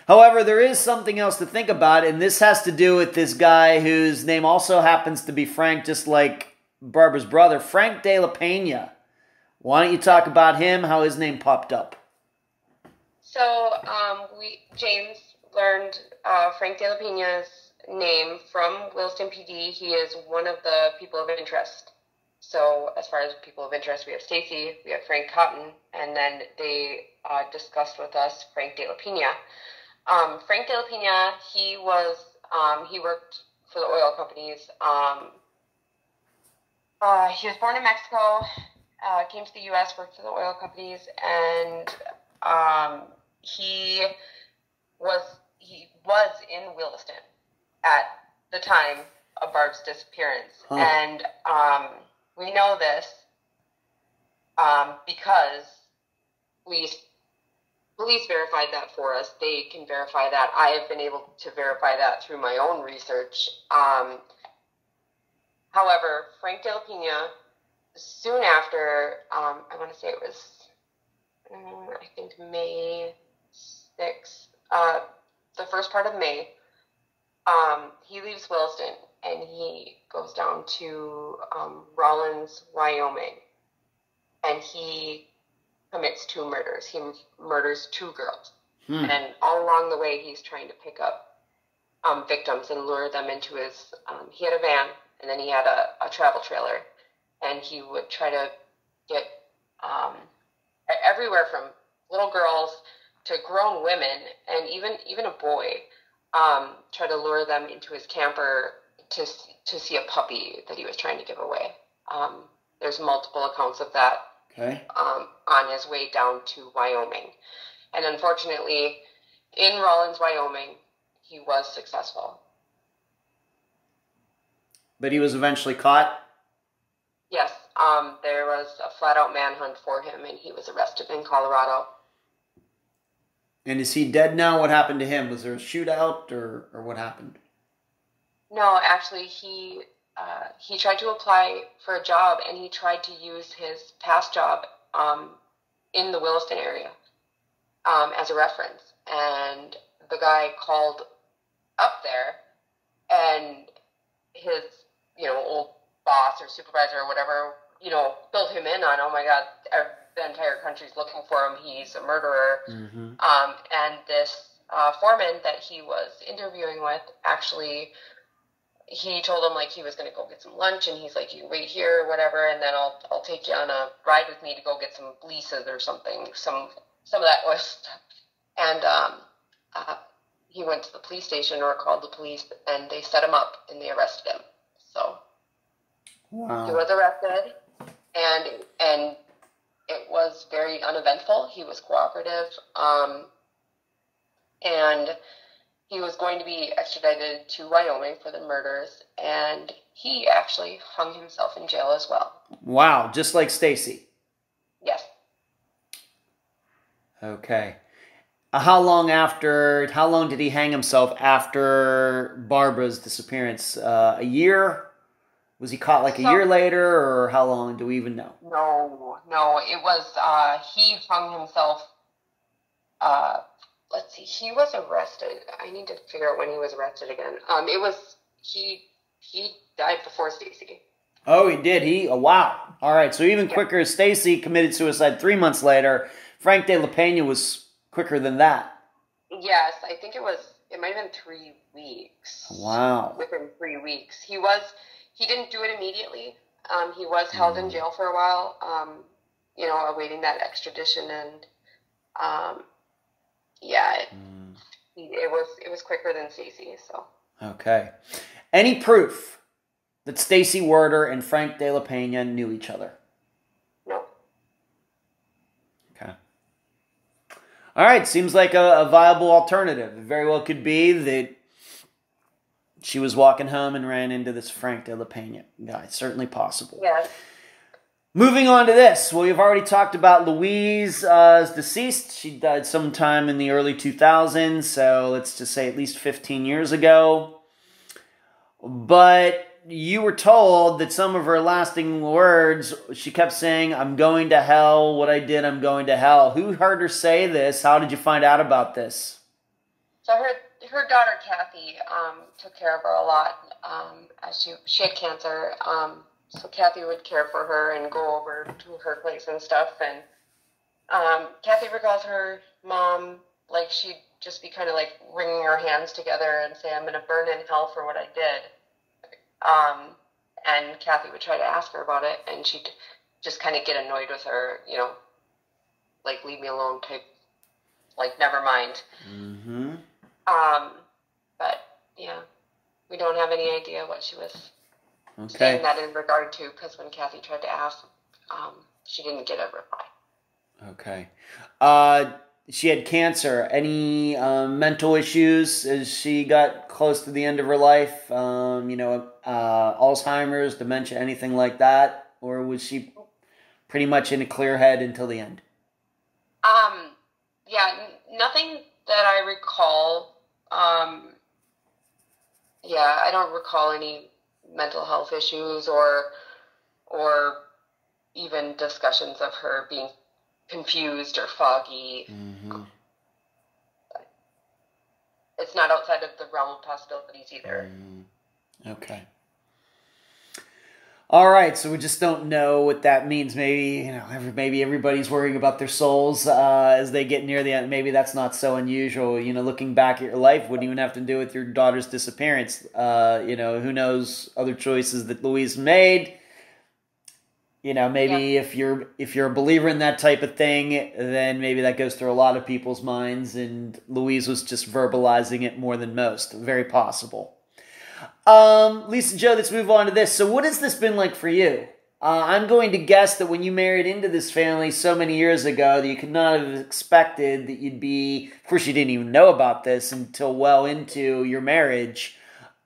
However, there is something else to think about, and this has to do with this guy whose name also happens to be Frank, just like Barbara's brother, Frank De La Pena. Why don't you talk about him, how his name popped up? So, James learned Frank De La Pena's name from Williston PD. He is one of the people of interest. So as far as people of interest, we have Stacy, we have Frank Cotton, and then they discussed with us Frank De La Pena. Frank De La Pena, he worked for the oil companies. He was born in Mexico, came to the U.S., worked for the oil companies, and he was in Williston at the time of Barb's disappearance. Huh. And we know this because police verified that for us. They can verify that. I have been able to verify that through my own research. However, Frank De La Pena, soon after, I want to say it was, I think May 6th, the first part of May, he leaves Williston and he goes down to Rawlins, Wyoming, and he commits 2 murders. He murders 2 girls. And all along the way, he's trying to pick up victims and lure them into his, he had a van, and then he had a travel trailer, and he would try to get everywhere from little girls to grown women, and even a boy, try to lure them into his camper to see a puppy that he was trying to give away. There's multiple accounts of that. Okay. On his way down to Wyoming. And unfortunately, in Rawlins, Wyoming, he was successful. But he was eventually caught? Yes. There was a flat-out manhunt for him, and he was arrested in Colorado. And is he dead now? What happened to him? Was there a shootout, or what happened? No, actually, he tried to apply for a job, and he tried to use his past job in the Williston area as a reference. And the guy called up there, and his old boss or supervisor or whatever filled him in on, oh my God, the entire country's looking for him. He's a murderer. Mm-hmm. And this foreman that he was interviewing with actually, he told him like he was going to go get some lunch, and he's like, you wait here or whatever, and then I'll take you on a ride with me to go get some leases or something, some of that oil stuff. And he went to the police station or called the police, and they set him up and they arrested him. So wow. He was arrested, and it was very uneventful. He was cooperative, and he was going to be extradited to Wyoming for the murders, and he actually hung himself in jail as well. Wow, just like Stacy. Yes. Okay. How long did he hang himself after Barbara's disappearance? A year? Was he caught a year later, or how long do we even know? No, it was, he hung himself, let's see, he was arrested. I need to figure out when he was arrested again. He died before Stacy. Oh, he did. Oh, wow. All right. So even Yeah. quicker, Stacy committed suicide 3 months later. Frank De La Pena was quicker than that. Yes, I think it might have been 3 weeks. Wow. Within 3 weeks. He didn't do it immediately. He was held in Mm. jail for a while, awaiting that extradition, and yeah, it was quicker than Stacy. So Okay. Any proof that Stacy Werder and Frank De La Pena knew each other? no. Okay. All right. Seems like a viable alternative. It very well could be that she was walking home and ran into this Frank De La Pena guy. Certainly possible. Yeah. Moving on to this. Well, we've already talked about Louise is deceased. She died sometime in the early 2000s, so let's just say at least 15 years ago. But you were told that some of her lasting words, she kept saying, "I'm going to hell. What I did, I'm going to hell." Who heard her say this? How did you find out about this? So her daughter Kathy took care of her a lot as she had cancer. So Kathy would care for her and go over to her place and stuff. And Kathy recalls her mom, like she'd just be kind of like wringing her hands together and say, "I'm going to burn in hell for what I did." And Kathy would try to ask her about it, and she'd just kind of get annoyed with her, like leave me alone type, like never mind. Mm-hmm. But yeah, we don't have any idea what she was Okay. saying that in regard to, because when Kathy tried to ask, she didn't get a reply. Okay. She had cancer. Any mental issues as she got close to the end of her life? Alzheimer's, dementia, anything like that? Or was she pretty much in a clear head until the end? Yeah, nothing that I recall. Yeah, I don't recall any mental health issues or even discussions of her being confused or foggy. Mm-hmm. It's not outside of the realm of possibilities either. Okay. All right, so we just don't know what that means. Maybe maybe everybody's worrying about their souls as they get near the end. Maybe that's not so unusual. Looking back at your life wouldn't even have to do with your daughter's disappearance. Who knows other choices that Louise made. Maybe Yeah. if you're a believer in that type of thing, then maybe that goes through a lot of people's minds, and Louise was just verbalizing it more than most. Very possible. Lisa Joe, let's move on to this. So what has this been like for you? I'm going to guess that when you married into this family so many years ago, that you could not have expected that you'd be, of course you didn't even know about this until well into your marriage.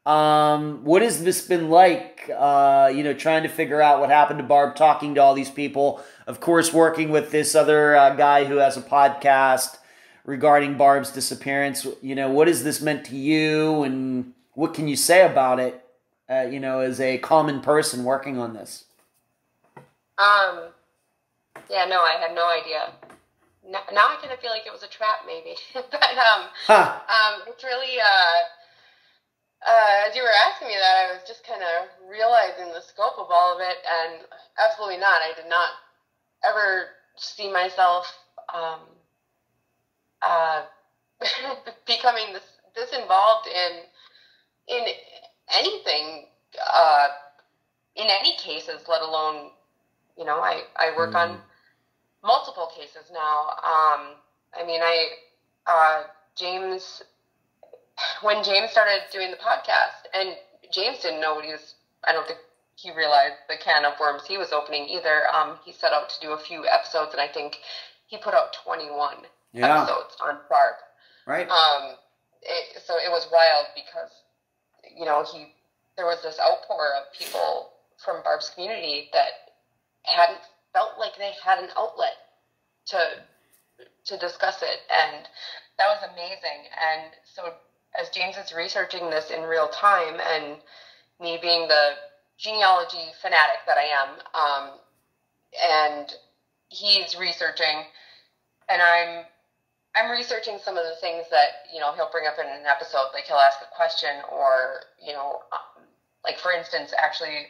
What has this been like, trying to figure out what happened to Barb, talking to all these people, of course working with this other guy who has a podcast regarding Barb's disappearance. What has this meant to you, and what can you say about it, as a common person working on this? Yeah, no, I had no idea. Now I kind of feel like it was a trap, maybe. But it's really, as you were asking me that, I was just kind of realizing the scope of all of it, and absolutely not. I did not ever see myself becoming this involved in anything, in any cases, let alone, I work on multiple cases now. James, when James started doing the podcast, and James didn't know what I don't think he realized the can of worms he was opening either. He set out to do a few episodes, and I think he put out 21 episodes on Barb. Right. So it was wild because, there was this outpour of people from Barb's community that hadn't felt like they had an outlet to discuss it, and that was amazing. And so as James is researching this in real time, and me being the genealogy fanatic that I am, and he's researching, and I'm researching some of the things that, he'll bring up in an episode, like he'll ask a question, or, like for instance, actually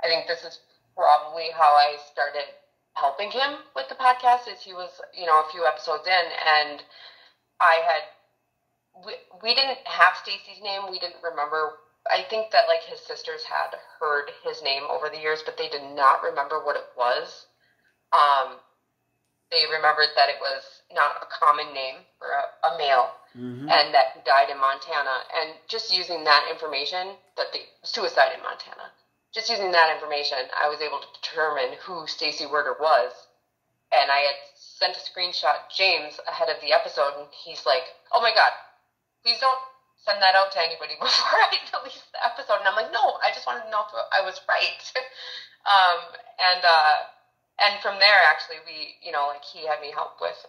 I think this is probably how I started helping him with the podcast. Is he was, a few episodes in, and I had we didn't have Stacy's name. We didn't remember. I think that like his sisters had heard his name over the years, but they did not remember what it was. They remembered that it was not a common name for a male, and that he died in Montana. And just using that information, suicide in Montana, just using that information, I was able to determine who Stacy Werder was. And I had sent a screenshot to James ahead of the episode, and he's like, "Oh my God, please don't send that out to anybody before I release the episode." And I'm like, "No, I just wanted to know if I was right." And from there, actually, he had me help with,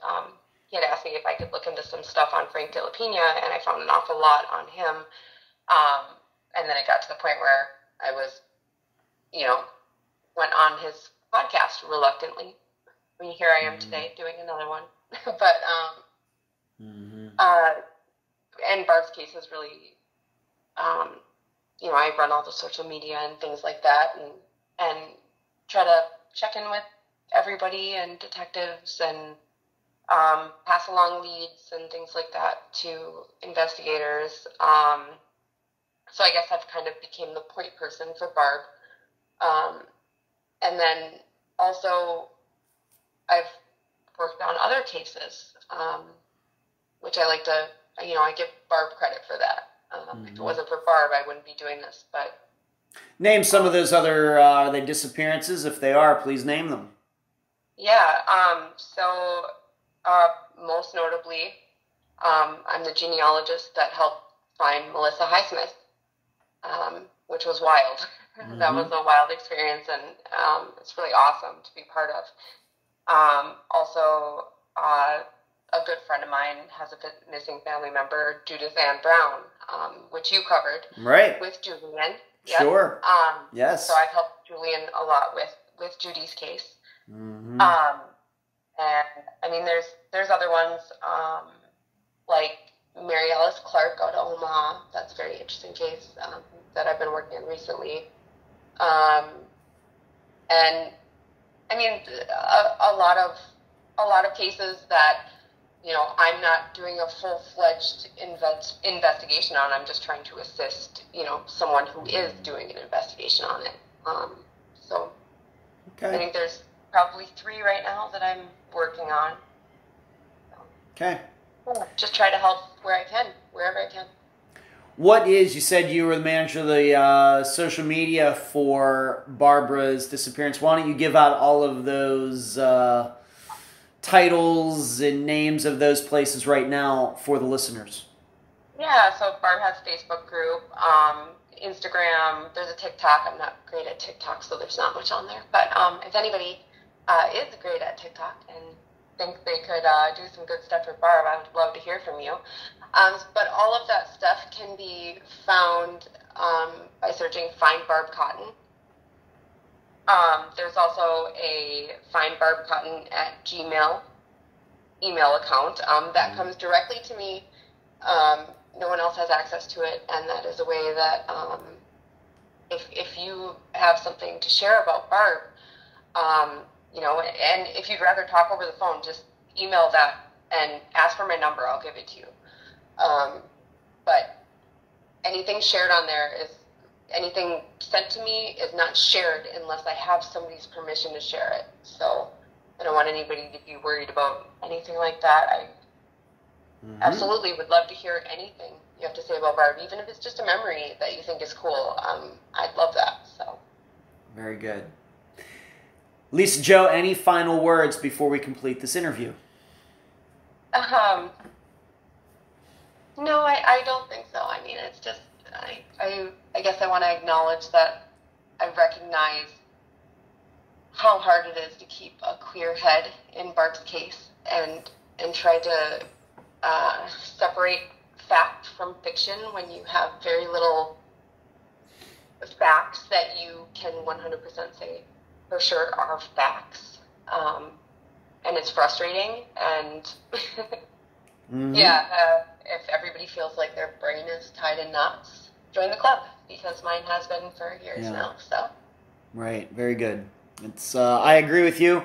he had asked me if I could look into some stuff on Frank De La Pena, and I found an awful lot on him. And then it got to the point where I was, went on his podcast reluctantly. I mean, here I am today doing another one. But, and Barb's case is really, I run all the social media and things like that, and try to check in with everybody and detectives and pass along leads and things like that to investigators. So I guess I've kind of became the point person for Barb. And then also I've worked on other cases, which I like to, I give Barb credit for that. If it wasn't for Barb, I wouldn't be doing this. But name some of those other are they disappearances? If they are, please name them. Yeah. So most notably, I'm the genealogist that helped find Melissa Highsmith, which was wild. That was a wild experience, and it's really awesome to be part of. Also, a good friend of mine has a missing family member, Judith Ann Brown, which you covered. Right. With Julian. Yep. Sure. Yes. So I've helped Julian a lot with Judy's case. And I mean, there's other ones, like Mary Alice Clark out of Omaha. That's a very interesting case that I've been working on recently. And I mean, a lot of cases that, I'm not doing a full-fledged investigation on. I'm just trying to assist, someone who is doing an investigation on it. So okay. I think there's probably 3 right now that I'm working on. Okay. Just try to help where I can, wherever I can. You said you were the manager of the social media for Barbara's disappearance. Why don't you give out all of those titles and names of those places right now for the listeners? Yeah, so Barb has a Facebook group, Instagram, there's a TikTok. I'm not great at TikTok, so there's not much on there. But if anybody is great at TikTok and think they could do some good stuff for Barb, I would love to hear from you. But all of that stuff can be found by searching Find Barb Cotton. There's also a Find Barb Cotton at Gmail email account that comes directly to me. No one else has access to it, and that is a way that if you have something to share about Barb, and if you'd rather talk over the phone, just email that and ask for my number. I'll give it to you. But anything shared on there anything sent to me is not shared unless I have somebody's permission to share it. So I don't want anybody to be worried about anything like that. I absolutely would love to hear anything you have to say about Barb, even if it's just a memory that you think is cool. I'd love that. So very good. Lisa Jo, any final words before we complete this interview? No, I don't think so. I mean, it's just, I guess I want to acknowledge that I recognize how hard it is to keep a clear head in Barb's case and try to separate fact from fiction when you have very little facts that you can 100% say for sure are facts. And it's frustrating, and if everybody feels like their brain is tied in knots, join the club, because mine has been for years now. So Right. Very good. It's. I agree with you.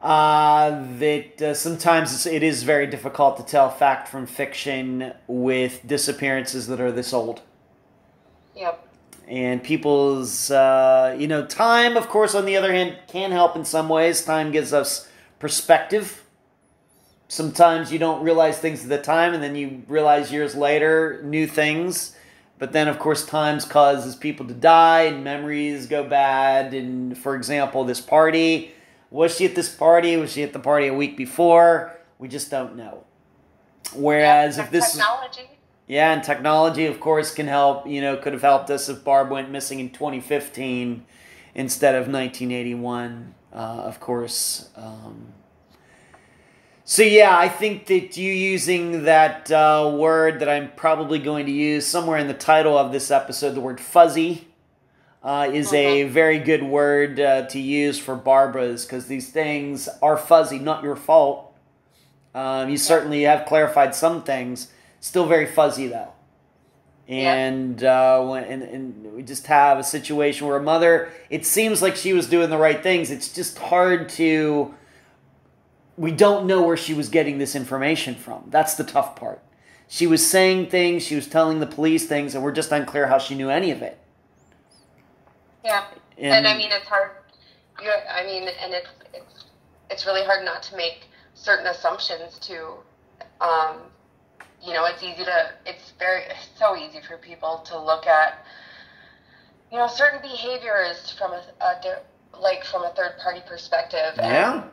That sometimes it is very difficult to tell fact from fiction with disappearances that are this old. Yep. And people's, time, of course, on the other hand, can help in some ways. Time gives us perspective. Sometimes you don't realize things at the time, and then you realize years later new things. But then, of course, time causes people to die, and memories go bad. And, for example, this party, was she at this party? Was she at the party a week before? We just don't know. Whereas if this... Technology. Yeah, and technology, of course, can help. Could have helped us if Barb went missing in 2015 instead of 1981, of course. So, yeah, I think that you using that word that I'm probably going to use somewhere in the title of this episode, the word fuzzy, is a very good word to use for Barbara's, because these things are fuzzy, not your fault. You certainly have clarified some things. Still very fuzzy, though. And, and we just have a situation where a mother, it seems like she was doing the right things. It's just hard to... We don't know where she was getting this information from. That's the tough part. She was saying things, she was telling the police things, and we're just unclear how she knew any of it. Yeah. And I mean, it's hard. And it's really hard not to make certain assumptions too. It's so easy for people to look at, certain behaviors from from a third party perspective. Yeah. And,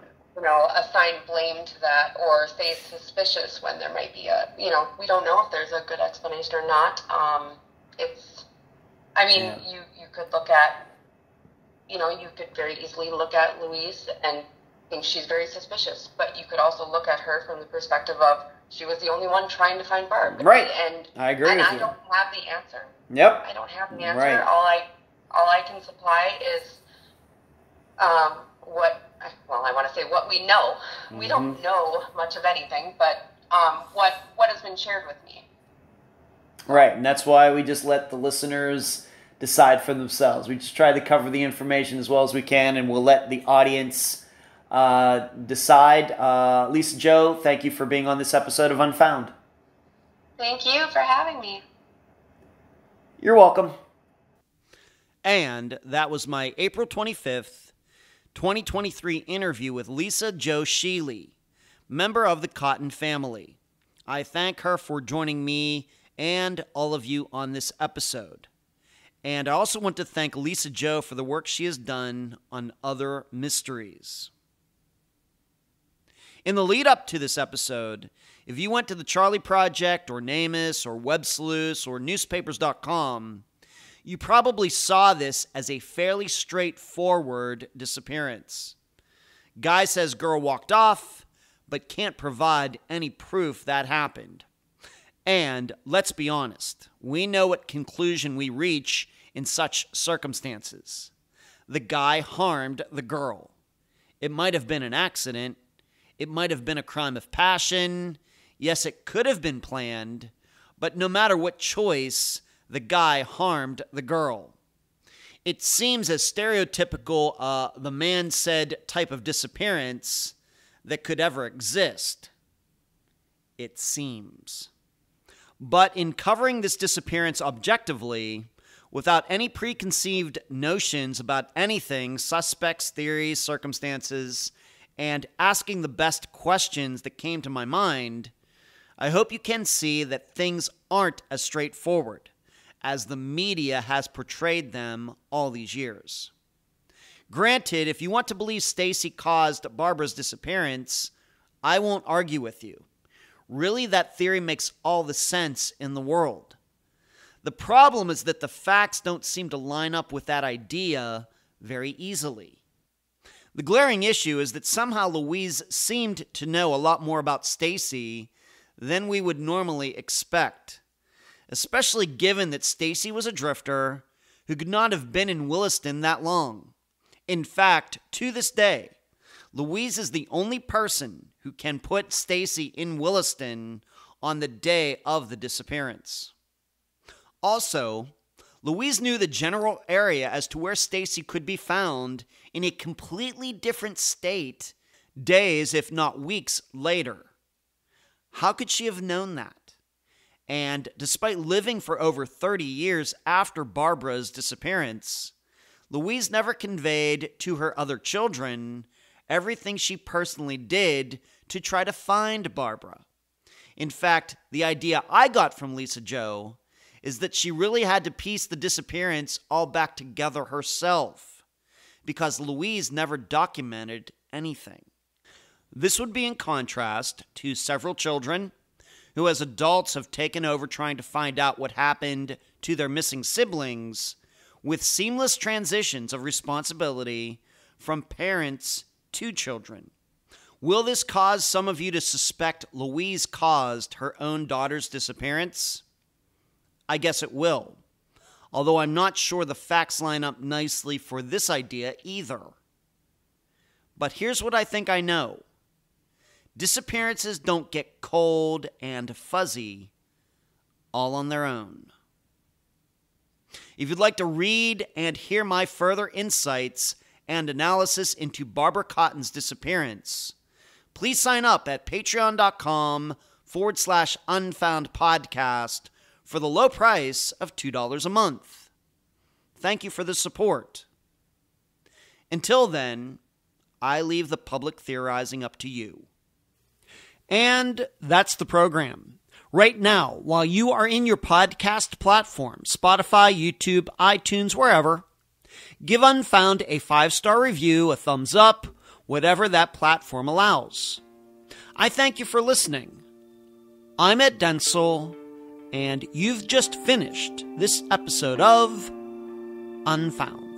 assign blame to that or say suspicious when there might be we don't know if there's a good explanation or not. You could look at, you could very easily look at Louise and think she's very suspicious, but you could also look at her from the perspective of she was the only one trying to find Barb. Right. And I agree with you. I don't have the answer. Yep. I don't have the answer. Right. All I can supply is I want to say what we know. We don't know much of anything, but what has been shared with me. Right, and that's why we just let the listeners decide for themselves. We just try to cover the information as well as we can, and we'll let the audience decide. Lisa Jo, thank you for being on this episode of Unfound. Thank you for having me. You're welcome. And that was my April 25th, 2023 interview with Lisa Jo Sheely, member of the Cotton family. I thank her for joining me and all of you on this episode. And I also want to thank Lisa Jo for the work she has done on other mysteries. In the lead up to this episode, if you went to the Charlie Project or NamUs or Web Sleuths or newspapers.com, you probably saw this as a fairly straightforward disappearance. Guy says girl walked off, but can't provide any proof that happened. And let's be honest, we know what conclusion we reach in such circumstances. The guy harmed the girl. It might have been an accident. It might have been a crime of passion. Yes, it could have been planned. But no matter what choice, the guy harmed the girl. It seems as stereotypical the man said type of disappearance that could ever exist. It seems. But in covering this disappearance objectively, without any preconceived notions about anything, suspects, theories, circumstances, and asking the best questions that came to my mind, I hope you can see that things aren't as straightforward as the media has portrayed them all these years. Granted, if you want to believe Stacy caused Barbara's disappearance, I won't argue with you. Really, that theory makes all the sense in the world. The problem is that the facts don't seem to line up with that idea very easily. The glaring issue is that somehow Louise seemed to know a lot more about Stacy than we would normally expect, especially given that Stacy was a drifter who could not have been in Williston that long. In fact, to this day, Louise is the only person who can put Stacy in Williston on the day of the disappearance. Also, Louise knew the general area as to where Stacy could be found in a completely different state days, if not weeks, later. How could she have known that? And despite living for over 30 years after Barbara's disappearance, Louise never conveyed to her other children everything she personally did to try to find Barbara. In fact, the idea I got from Lisa Jo is that she really had to piece the disappearance all back together herself, because Louise never documented anything. This would be in contrast to several children who as adults have taken over trying to find out what happened to their missing siblings, with seamless transitions of responsibility from parents to children. Will this cause some of you to suspect Louise caused her own daughter's disappearance? I guess it will, although I'm not sure the facts line up nicely for this idea either. But here's what I think I know. Disappearances don't get cold and fuzzy all on their own. If you'd like to read and hear my further insights and analysis into Barbara Cotton's disappearance, please sign up at patreon.com/unfoundpodcast for the low price of $2 a month. Thank you for the support. Until then, I leave the public theorizing up to you. And that's the program. Right now, while you are in your podcast platform, Spotify, YouTube, iTunes, wherever, give Unfound a 5-star review, a thumbs up, whatever that platform allows. I thank you for listening. I'm Ed Densel, and you've just finished this episode of Unfound.